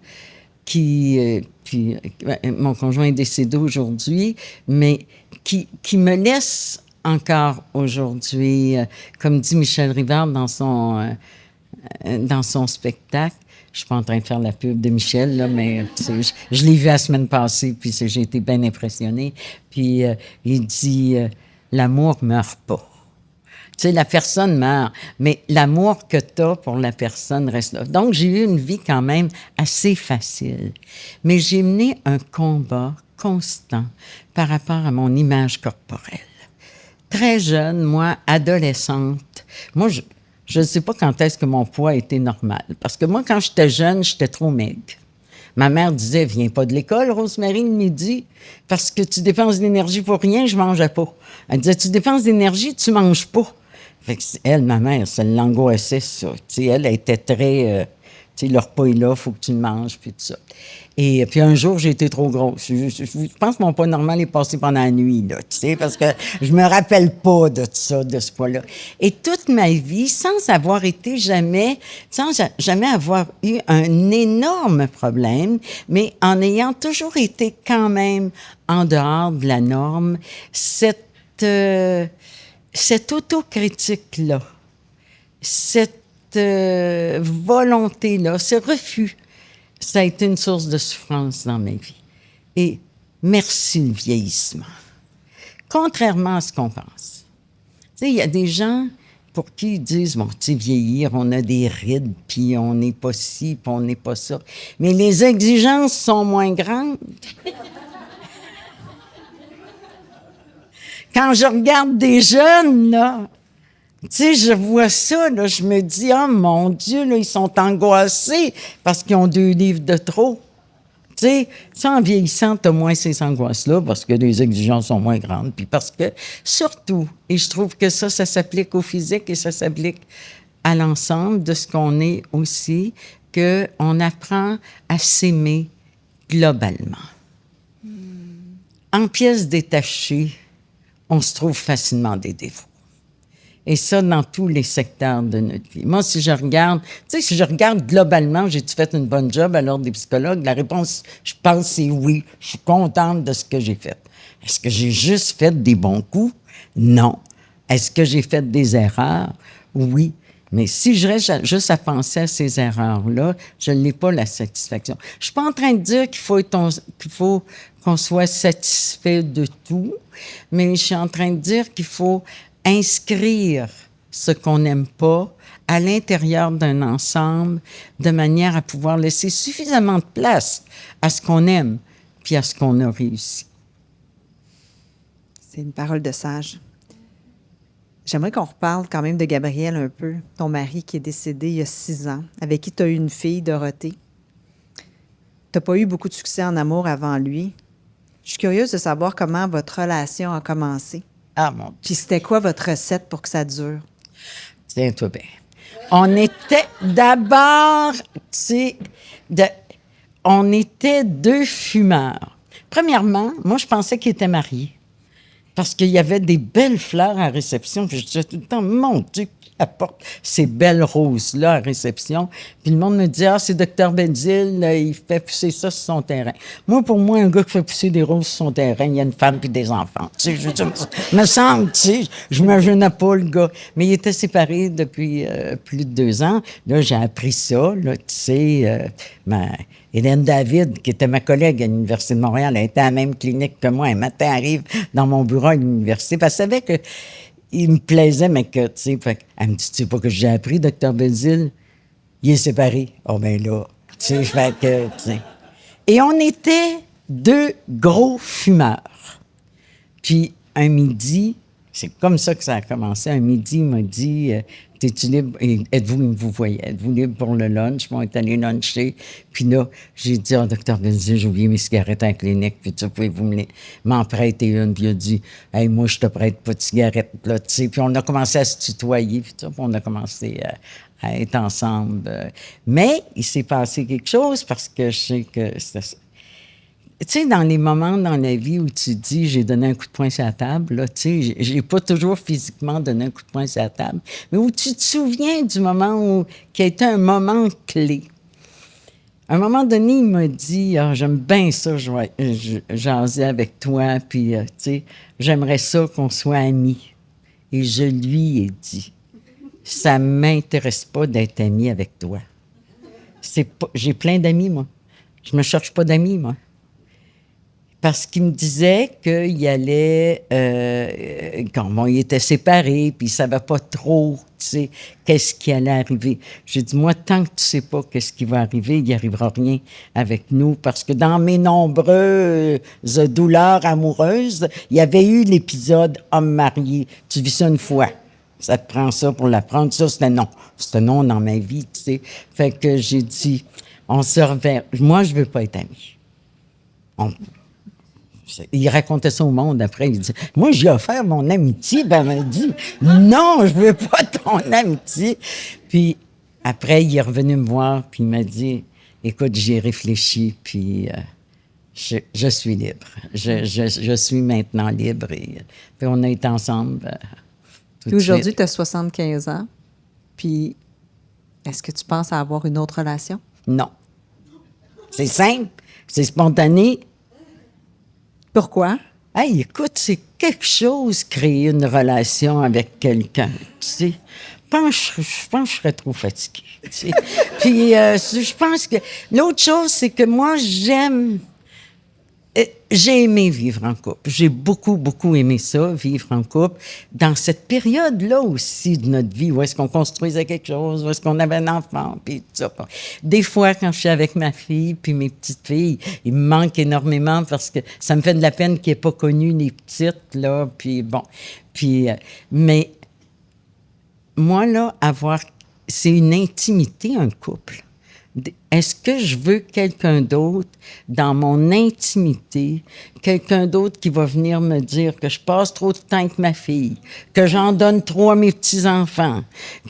puis mon conjoint est décédé aujourd'hui, mais qui me laisse encore aujourd'hui, comme dit Michel Rivard dans son spectacle. Je suis pas en train de faire la pub de Michel, là, mais je l'ai vu la semaine passée, puis j'ai été bien impressionnée. Puis il dit l'amour meurt pas. Tu sais, la personne meurt, mais l'amour que tu as pour la personne reste là. Donc, j'ai eu une vie quand même assez facile. Mais j'ai mené un combat constant par rapport à mon image corporelle. Très jeune, moi, adolescente, moi, je ne sais pas quand est-ce que mon poids était normal. Parce que moi, quand j'étais jeune, j'étais trop maigre. Ma mère disait, viens pas de l'école, Rosemary, le midi, parce que tu dépenses de l'énergie pour rien, je mangeais pas. Elle disait, tu dépenses d'énergie, tu manges pas. Fait que elle, ma mère, ça l'angoissait, ça. Tu sais, elle était très... tu sais, le repas est là, il faut que tu le manges, puis tout ça. Et puis un jour, j'ai été trop grosse. Je pense que mon poids normal est passé pendant la nuit, là, tu sais, parce que je me rappelle pas de ça, de ce poids-là. Et toute ma vie, sans avoir eu un énorme problème, mais en ayant toujours été quand même en dehors de la norme, cette autocritique-là, cette volonté-là, ce refus, ça a été une source de souffrance dans ma vie. Et merci le vieillissement. Contrairement à ce qu'on pense. Tu sais, il y a des gens, pour qui ils disent, bon, tu sais, vieillir, on a des rides, puis on n'est pas ci, puis on n'est pas ça. Mais les exigences sont moins grandes. Quand je regarde des jeunes, là, tu sais, je vois ça, là, je me dis, oh mon Dieu, là, ils sont angoissés parce qu'ils ont 2 livres de trop. Tu sais, ça, en vieillissant, tu as moins ces angoisses-là parce que les exigences sont moins grandes. Puis parce que, surtout, et je trouve que ça s'applique au physique et ça s'applique à l'ensemble de ce qu'on est aussi, qu'on apprend à s'aimer globalement. En pièces détachées, on se trouve facilement des défauts. Et ça, dans tous les secteurs de notre vie. Moi, si je regarde globalement, j'ai-tu fait une bonne job à l'ordre des psychologues? La réponse, je pense, c'est oui. Je suis contente de ce que j'ai fait. Est-ce que j'ai juste fait des bons coups? Non. Est-ce que j'ai fait des erreurs? Oui. Mais si je reste juste à penser à ces erreurs-là, je n'ai pas la satisfaction. Je suis pas en train de dire qu'il faut qu'on soit satisfait de tout, mais je suis en train de dire qu'il faut inscrire ce qu'on n'aime pas à l'intérieur d'un ensemble de manière à pouvoir laisser suffisamment de place à ce qu'on aime puis à ce qu'on a réussi. C'est une parole de sage. J'aimerais qu'on reparle quand même de Gabriel un peu, ton mari qui est décédé il y a 6 ans, avec qui tu as eu une fille, Dorothée. Tu n'as pas eu beaucoup de succès en amour avant lui. Je suis curieuse de savoir comment votre relation a commencé. Ah, mon Dieu. Puis c'était quoi votre recette pour que ça dure? Tiens-toi bien. On était d'abord, tu sais, on était 2 fumeurs. Premièrement, moi, je pensais qu'il était marié. Parce qu'il y avait des belles fleurs à réception. Puis je disais tout le temps, mon Dieu, qui apporte ces belles roses-là à réception? Puis le monde me dit, ah, c'est Dr. Benzil, il fait pousser ça sur son terrain. Moi, pour moi, un gars qui fait pousser des roses sur son terrain, il y a une femme puis des enfants. Tu sais, je veux dire, me semble, tu sais, je m'imaginais pas le gars. Mais il était séparé depuis plus de 2 ans. Là, j'ai appris ça, là, tu sais, Hélène David, qui était ma collègue à l'Université de Montréal, elle était à la même clinique que moi. Un matin, elle arrive dans mon bureau à l'université, parce qu'elle savait qu'il me plaisait, mais que, tu sais, elle me dit, tu sais pas que j'ai appris, Dr. Benzil? Il est séparé. Oh, ben là, tu sais, fait que, tu sais. Et on était 2 gros fumeurs. Puis, un midi, c'est comme ça que ça a commencé. Un midi, il m'a dit, t'es-tu libre? Êtes-vous libre pour le lunch? On est allé luncher. Puis là, j'ai dit, docteur Benzil, j'ai oublié mes cigarettes en clinique. Puis tu pouvez-vous m'en prêter une? Puis il a dit, hey, moi, je te prête pas de cigarettes, là, tu sais. Puis on a commencé à se tutoyer. Puis on a commencé à être ensemble. Mais il s'est passé quelque chose parce que je sais que c'était ça. Tu sais, dans les moments dans la vie où tu dis « j'ai donné un coup de poing sur la table », là, tu sais, j'ai pas toujours physiquement donné un coup de poing sur la table, mais où tu te souviens du moment qui a été un moment clé. À un moment donné, il m'a dit « Ah, j'aime bien ça, jaser avec toi, puis, tu sais, j'aimerais ça qu'on soit amis. » Et je lui ai dit « Ça m'intéresse pas d'être ami avec toi. J'ai plein d'amis, moi. Je me cherche pas d'amis, moi. » Parce qu'il me disait qu'il allait, quand il était séparé, puis il ne savait pas trop, tu sais, qu'est-ce qui allait arriver. J'ai dit, moi, tant que tu ne sais pas qu'est-ce qui va arriver, il n'y arrivera rien avec nous. Parce que dans mes nombreuses douleurs amoureuses, il y avait eu l'épisode homme marié. Tu vis ça une fois. Ça te prend ça pour l'apprendre. Ça, c'était non. C'était non dans ma vie, tu sais. Fait que j'ai dit, on se reverra. Moi, je ne veux pas être ami. Il racontait ça au monde après. Il dit, moi, j'ai offert mon amitié. Ben, elle m'a dit, non, je veux pas ton amitié. Puis après, il est revenu me voir, puis il m'a dit, écoute, j'y ai réfléchi, puis je suis libre. Je suis maintenant libre. Et puis on a été ensemble. Puis aujourd'hui, tu as 75 ans. Puis est-ce que tu penses à avoir une autre relation? Non. C'est simple, c'est spontané. Pourquoi? Hey, écoute, c'est quelque chose, créer une relation avec quelqu'un, tu sais. Je pense que je serais trop fatiguée, tu sais. Puis, je pense que... L'autre chose, c'est que moi, j'aime J'ai aimé vivre en couple. J'ai beaucoup, beaucoup aimé ça, vivre en couple. Dans cette période-là aussi de notre vie, où est-ce qu'on construisait quelque chose, où est-ce qu'on avait un enfant, puis tout ça. Des fois, quand je suis avec ma fille puis mes petites filles, il me manque énormément parce que ça me fait de la peine qu'ils n'aient pas connu les petites, là, puis bon. Puis, mais moi, là, c'est une intimité, un couple. Est-ce que je veux quelqu'un d'autre dans mon intimité, quelqu'un d'autre qui va venir me dire que je passe trop de temps avec ma fille, que j'en donne trop à mes petits-enfants,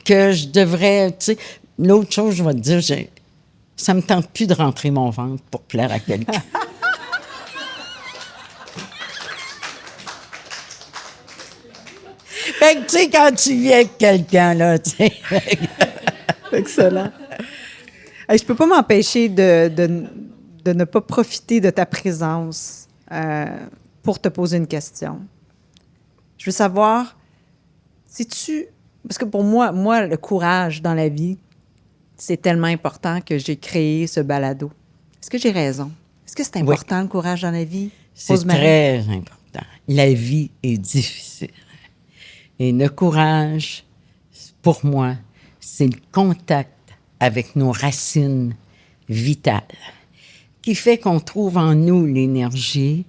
que je devrais, tu sais, l'autre chose, je vais te dire, ça me tente plus de rentrer mon ventre pour plaire à quelqu'un. Fait que, tu sais, quand tu vis avec quelqu'un, là, tu sais... Excellent. Hey, je peux pas m'empêcher de ne pas profiter de ta présence pour te poser une question. Je veux savoir, parce que pour moi, le courage dans la vie, c'est tellement important que j'ai créé ce balado. Est-ce que j'ai raison? Est-ce que c'est important, le courage dans la vie? C'est très important. La vie est difficile. Et le courage, pour moi, c'est le contact avec nos racines vitales, qui fait qu'on trouve en nous l'énergie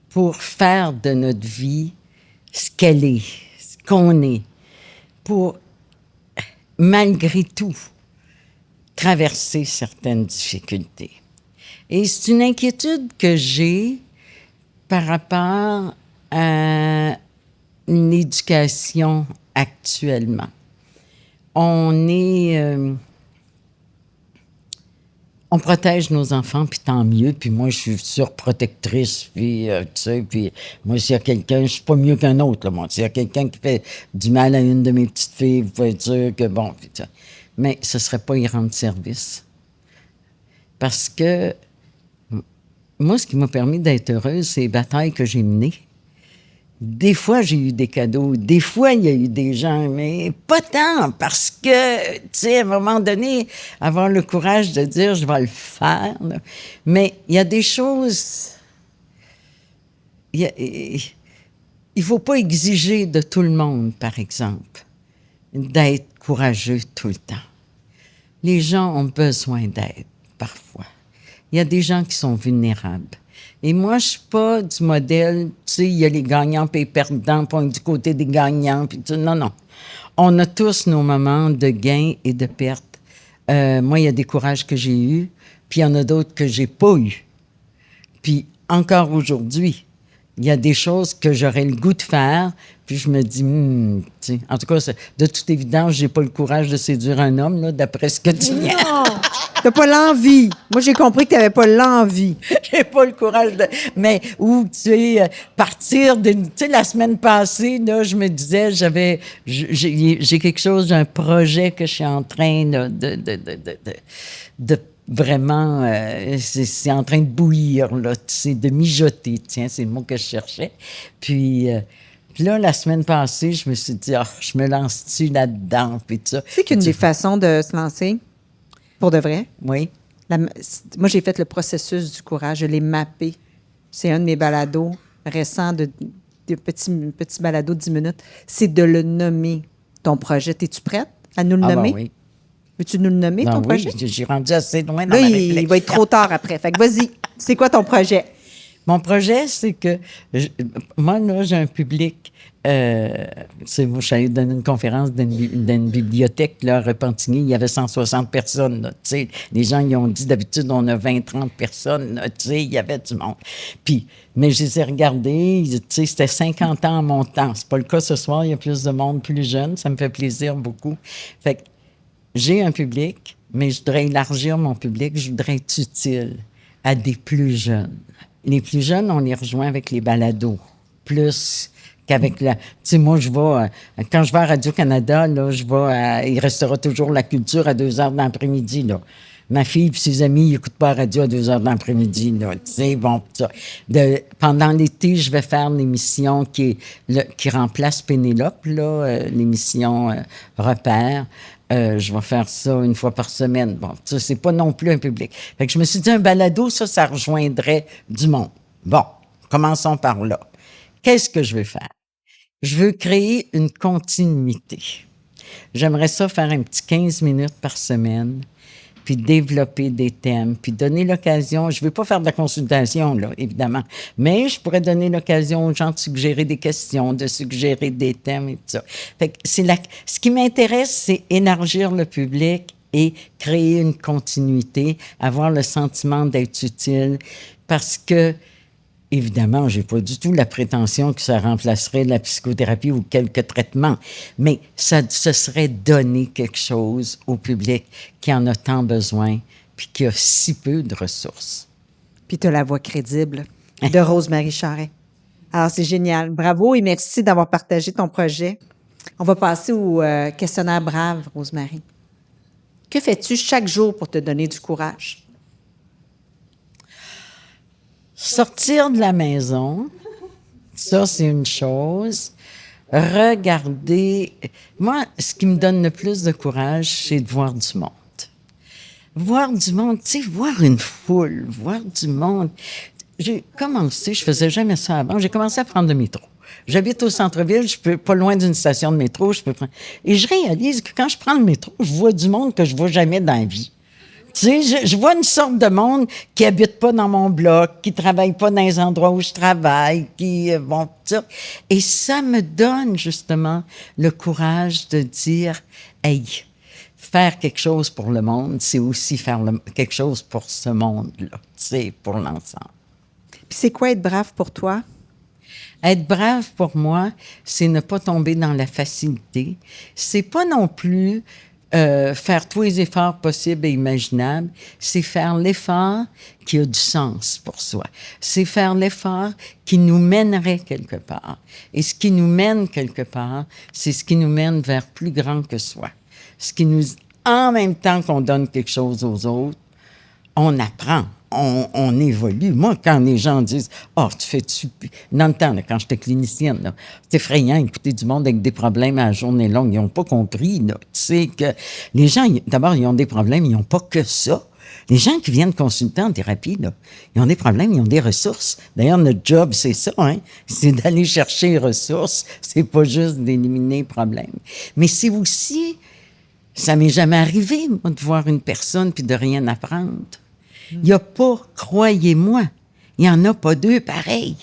pour faire de notre vie ce qu'elle est, ce qu'on est, pour, malgré tout, traverser certaines difficultés. Et c'est une inquiétude que j'ai par rapport à l'éducation actuellement. On protège nos enfants, puis tant mieux. Puis moi, je suis surprotectrice, puis tu sais, puis moi, s'il y a quelqu'un, je suis pas mieux qu'un autre, là, moi. S'il y a quelqu'un qui fait du mal à une de mes petites filles, vous pouvez dire que bon, puis ça. Mais ce serait pas y rendre service. Parce que moi, ce qui m'a permis d'être heureuse, c'est les batailles que j'ai menées. Des fois, j'ai eu des cadeaux. Des fois, il y a eu des gens, mais pas tant, parce que, tu sais, à un moment donné, avoir le courage de dire « je vais le faire ». Mais il y a des choses... Il ne faut pas exiger de tout le monde, par exemple, d'être courageux tout le temps. Les gens ont besoin d'aide, parfois. Il y a des gens qui sont vulnérables. Et moi, je ne suis pas du modèle, tu sais, il y a les gagnants et les perdants, puis on est du côté des gagnants. Puis non, non. On a tous nos moments de gain et de perte. Moi, il y a des courages que j'ai eus, puis il y en a d'autres que j'ai pas eus. Puis encore aujourd'hui, il y a des choses que j'aurais le goût de faire, puis je me dis, tu sais, en tout cas, de toute évidence, j'ai pas le courage de séduire un homme, là, d'après ce que tu dis. Non! T'as pas l'envie. Moi, j'ai compris que t'avais pas l'envie. J'ai pas le courage de... Mais où, tu sais, partir de... Tu sais, la semaine passée, là, je me disais, j'ai quelque chose, j'ai un projet que je suis en train de vraiment... c'est en train de bouillir, là, tu sais, de mijoter. Tiens, c'est le mot que je cherchais. Puis là, la semaine passée, je me suis dit, je me lance-tu là-dedans, puis tout ça. Tu sais qu'une des façons de se lancer, pour de vrai, oui. Moi, j'ai fait le processus du courage. Je l'ai mappé. C'est un de mes balados récents, de petits balados de 10 minutes. C'est de le nommer, ton projet. Es-tu prête à nous le nommer? Ben oui. Veux-tu nous le nommer, ton projet? Oui, j'ai rendu assez loin dans là, ma réflexion. il va être trop tard après. Fait que vas-y. C'est quoi ton projet? Mon projet, c'est que moi, là, j'ai un public. Moi, je suis allée donner une conférence dans une bibliothèque là, à Repentigny. Il y avait 160 personnes. Là, les gens ils ont dit, d'habitude, on a 20-30 personnes. Là, il y avait du monde. Mais je les ai regardés. C'était 50 ans en montant. C'est pas le cas ce soir. Il y a plus de monde, plus jeune. Ça me fait plaisir beaucoup. Fait que j'ai un public, mais je voudrais élargir mon public. Je voudrais être utile à des plus jeunes. Les plus jeunes, on les rejoint avec les balados. Plus qu'avec la... Tu sais, moi, je vais... quand je vais à Radio-Canada, là, il restera toujours la culture à 2 heures de l'après-midi, là. Ma fille et ses amis, ils n'écoutent pas la radio à 2 heures de l'après-midi, là. Tu sais, bon, ça. Pendant l'été, je vais faire l'émission qui remplace Pénélope, là, l'émission Repère. Je vais faire ça une fois par semaine. Bon, ça, c'est pas non plus un public. Fait que je me suis dit, un balado, ça rejoindrait du monde. Bon, commençons par là. Qu'est-ce que je veux faire? Je veux créer une continuité. J'aimerais ça faire un petit 15 minutes par semaine, puis développer des thèmes, puis donner l'occasion. Je ne veux pas faire de la consultation, là, évidemment, mais je pourrais donner l'occasion aux gens de suggérer des questions, de suggérer des thèmes et tout ça. Fait que ce qui m'intéresse, c'est élargir le public et créer une continuité, avoir le sentiment d'être utile, parce que évidemment, je n'ai pas du tout la prétention que ça remplacerait la psychothérapie ou quelques traitements, mais ce serait donner quelque chose au public qui en a tant besoin puis qui a si peu de ressources. Puis tu as la voix crédible de Rose-Marie Charest. Alors, c'est génial. Bravo et merci d'avoir partagé ton projet. On va passer au questionnaire brave, Rose-Marie. Que fais-tu chaque jour pour te donner du courage? Sortir de la maison, ça, c'est une chose. Regarder. Moi, ce qui me donne le plus de courage, c'est de voir du monde. Voir du monde, tu sais, voir une foule, voir du monde. J'ai commencé, je faisais jamais ça avant, j'ai commencé à prendre le métro. J'habite au centre-ville, je peux pas loin d'une station de métro, je peux prendre. Et je réalise que quand je prends le métro, je vois du monde que je vois jamais dans la vie. Tu sais, je vois une sorte de monde qui habite pas dans mon bloc, qui travaille pas dans les endroits où je travaille, qui bon, ça. Et ça me donne justement le courage de dire, hey, faire quelque chose pour le monde, c'est aussi faire quelque chose pour ce monde-là, tu sais, pour l'ensemble. Puis c'est quoi être brave pour toi? Être brave pour moi, c'est ne pas tomber dans la facilité. C'est pas non plus faire tous les efforts possibles et imaginables, c'est faire l'effort qui a du sens pour soi. C'est faire l'effort qui nous mènerait quelque part. Et ce qui nous mène quelque part, c'est ce qui nous mène vers plus grand que soi. Ce qui nous, en même temps qu'on donne quelque chose aux autres, on apprend. On évolue. Moi, quand les gens disent « Oh, tu fais-tu... » Dans le temps, là, quand j'étais clinicienne, là, c'est effrayant écouter du monde avec des problèmes à la journée longue. Ils n'ont pas compris, là. Tu sais que les gens, d'abord, ils ont des problèmes, ils n'ont pas que ça. Les gens qui viennent consulter en thérapie, là, ils ont des problèmes, ils ont des ressources. D'ailleurs, notre job, c'est ça, hein? C'est d'aller chercher les ressources. C'est pas juste d'éliminer les problèmes. Mais c'est aussi... Ça m'est jamais arrivé, moi, de voir une personne puis de rien apprendre. Il n'y a pas, croyez-moi, il n'y en a pas deux pareils.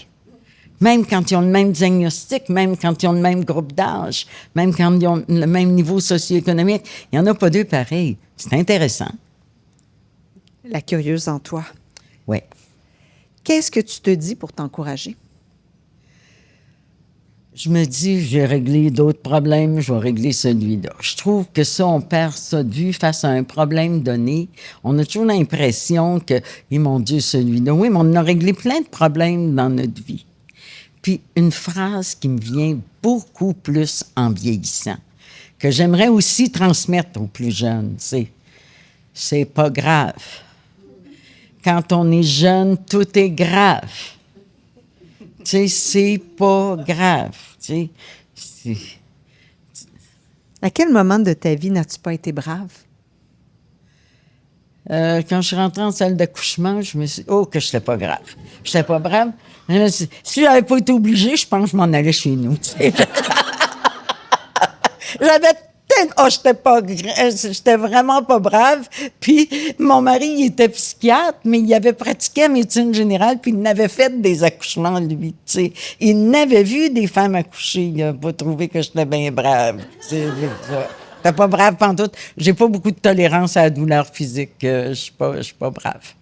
Même quand ils ont le même diagnostic, même quand ils ont le même groupe d'âge, même quand ils ont le même niveau socio-économique, il n'y en a pas deux pareils. C'est intéressant. La curieuse en toi. Oui. Qu'est-ce que tu te dis pour t'encourager? Je me dis, j'ai réglé d'autres problèmes, je vais régler celui-là. Je trouve que ça, on perd ça de vue face à un problème donné. On a toujours l'impression que, eh, mon Dieu, celui-là. Oui, mais on a réglé plein de problèmes dans notre vie. Puis une phrase qui me vient beaucoup plus en vieillissant, que j'aimerais aussi transmettre aux plus jeunes, c'est pas grave. Quand on est jeune, tout est grave. Tu sais, c'est pas grave. Tu sais, À quel moment de ta vie n'as-tu pas été brave? Quand je suis rentrée en salle d'accouchement, je me suis dit, oh, que je n'étais pas grave. Je n'étais pas brave. Si j'avais pas été obligée, je pense que je m'en allais chez nous. Tu sais. J'étais vraiment pas brave. Puis mon mari, il était psychiatre, mais il avait pratiqué en médecine générale, puis il n'avait fait des accouchements, lui. Tu sais. Il n'avait vu des femmes accoucher. Il n'a pas trouvé que j'étais bien brave. Tu sais, j'étais pas brave pantoute. J'ai pas beaucoup de tolérance à la douleur physique. Je suis pas brave.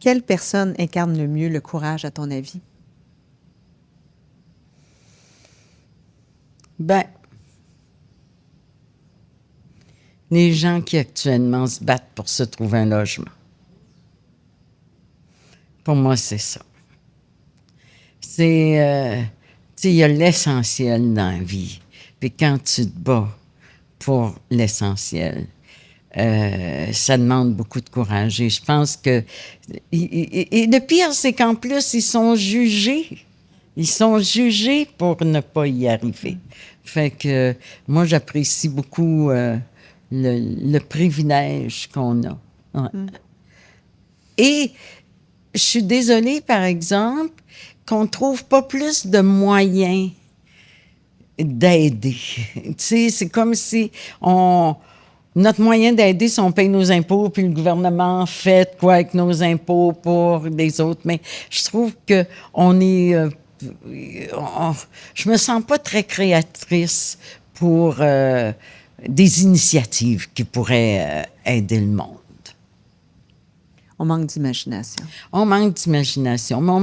Quelle personne incarne le mieux le courage, à ton avis? Ben, les gens qui actuellement se battent pour se trouver un logement. Pour moi, c'est ça. C'est, tu sais, il y a l'essentiel dans la vie. Puis quand tu te bats pour l'essentiel, ça demande beaucoup de courage. Et je pense que... Et le pire, c'est qu'en plus, ils sont jugés. Ils sont jugés pour ne pas y arriver. Fait que moi, j'apprécie beaucoup... le privilège qu'on a. Ouais. Et je suis désolée, par exemple, qu'on ne trouve pas plus de moyens d'aider. Tu sais, c'est comme si notre moyen d'aider, c'est on paye nos impôts, puis le gouvernement fait quoi avec nos impôts pour les autres. Mais je trouve que on est... je me sens pas très créatrice pour des initiatives qui pourraient aider le monde. On manque d'imagination. On manque d'imagination, mais on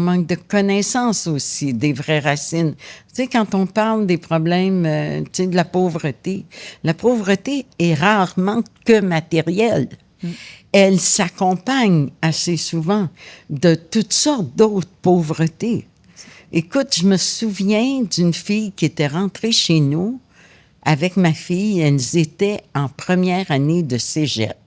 manque de connaissances aussi, des vraies racines. Tu sais, quand on parle des problèmes, tu sais, de la pauvreté est rarement que matérielle. Elle s'accompagne assez souvent de toutes sortes d'autres pauvretés. Écoute, je me souviens d'une fille qui était rentrée chez nous avec ma fille. Elles étaient en première année de cégep.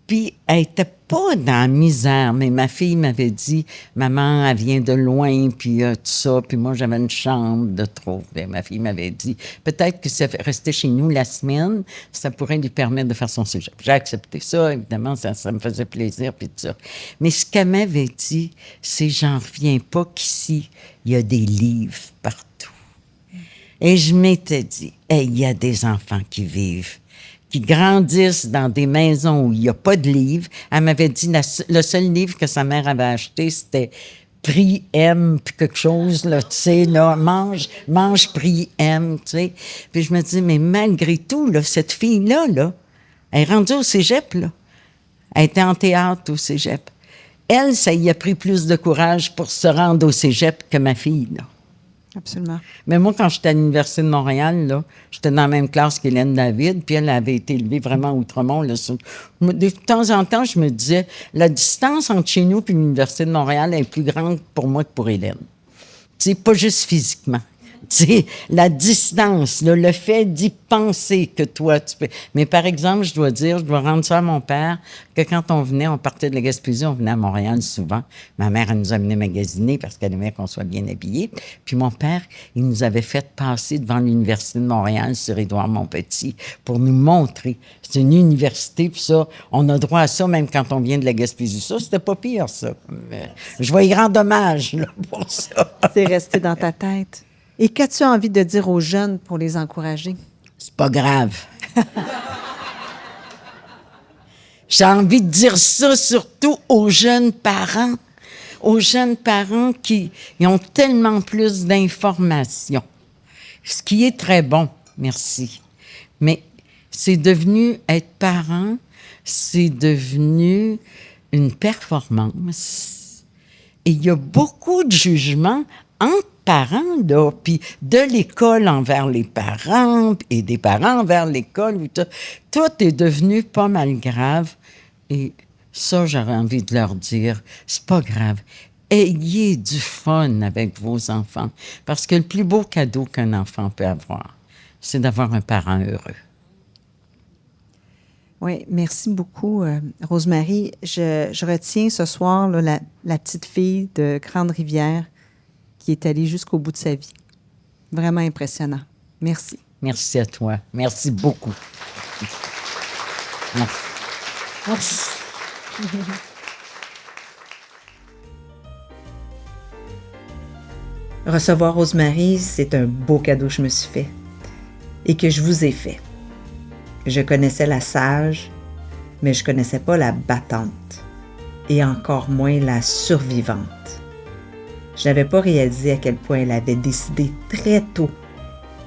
Puis, elle était pas dans la misère, mais ma fille m'avait dit, « Maman, elle vient de loin, puis tout ça. » Puis moi, j'avais une chambre de trop. Puis ma fille m'avait dit, « Peut-être que si elle restait chez nous la semaine, ça pourrait lui permettre de faire son cégep. » J'ai accepté ça, évidemment, ça me faisait plaisir, puis tout ça. Mais ce qu'elle m'avait dit, c'est « J'en reviens pas qu'ici, il y a des livres partout. » Et je m'étais dit, « Hey, il y a des enfants qui vivent. » Qui grandissent dans des maisons où il n'y a pas de livres. Elle m'avait dit le seul livre que sa mère avait acheté, c'était Prix M, puis quelque chose, là, tu sais, là, mange Prix M, tu sais. Puis je me dis, mais malgré tout, là, cette fille-là, là, elle est rendue au cégep, là. Elle était en théâtre au cégep. Elle, ça y a pris plus de courage pour se rendre au cégep que ma fille, là. Absolument. Mais moi, quand j'étais à l'Université de Montréal, là, j'étais dans la même classe qu'Hélène David, puis elle avait été élevée vraiment à Outremont. Là, de temps en temps, je me disais, la distance entre chez nous et l'Université de Montréal est plus grande pour moi que pour Hélène. Tu sais, pas juste physiquement. Tu sais, la distance, là, le fait d'y penser que toi, tu peux... Mais par exemple, je dois rendre ça à mon père, que quand on partait de la Gaspésie, on venait à Montréal souvent. Ma mère, elle nous amenait magasiner parce qu'elle aimait qu'on soit bien habillés. Puis mon père, il nous avait fait passer devant l'Université de Montréal sur Édouard-Montpetit pour nous montrer. C'est une université, puis ça, on a droit à ça même quand on vient de la Gaspésie. Ça, c'était pas pire, ça. Je vois y rendre hommage, là, pour ça. C'est resté dans ta tête. Et qu'as-tu envie de dire aux jeunes pour les encourager? C'est pas grave. J'ai envie de dire ça surtout aux jeunes parents. Aux jeunes parents qui ont tellement plus d'informations. Ce qui est très bon, merci. Mais c'est devenu être parent, c'est devenu une performance. Et il y a beaucoup de jugements entre parents, là, puis de l'école envers les parents, et des parents envers l'école. Tout est devenu pas mal grave. Et ça, j'aurais envie de leur dire, c'est pas grave. Ayez du fun avec vos enfants. Parce que le plus beau cadeau qu'un enfant peut avoir, c'est d'avoir un parent heureux. Oui, merci beaucoup, Rosemary. Je retiens ce soir là, la petite fille de Grande-Rivière qui est allée jusqu'au bout de sa vie. Vraiment impressionnant. Merci. Merci à toi. Merci beaucoup. Merci. Merci. Recevoir Rosemary, c'est un beau cadeau que je me suis fait et que je vous ai fait. Je connaissais la sage, mais je connaissais pas la battante et encore moins la survivante. Je n'avais pas réalisé à quel point elle avait décidé très tôt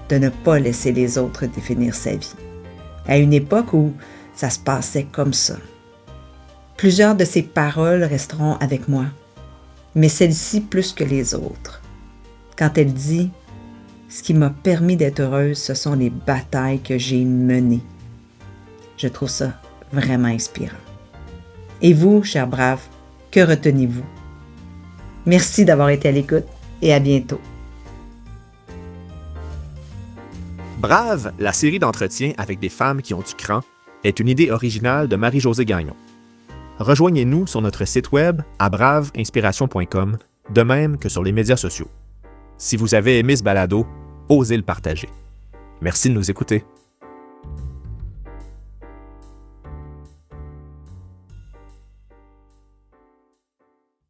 de ne pas laisser les autres définir sa vie, à une époque où ça se passait comme ça. Plusieurs de ses paroles resteront avec moi, mais celle-ci plus que les autres. Quand elle dit « Ce qui m'a permis d'être heureuse, ce sont les batailles que j'ai menées », je trouve ça vraiment inspirant. Et vous, chers braves, que retenez-vous? Merci d'avoir été à l'écoute et à bientôt. Brave, la série d'entretiens avec des femmes qui ont du cran, est une idée originale de Marie-Josée Gagnon. Rejoignez-nous sur notre site web à braveinspiration.com, de même que sur les médias sociaux. Si vous avez aimé ce balado, osez le partager. Merci de nous écouter.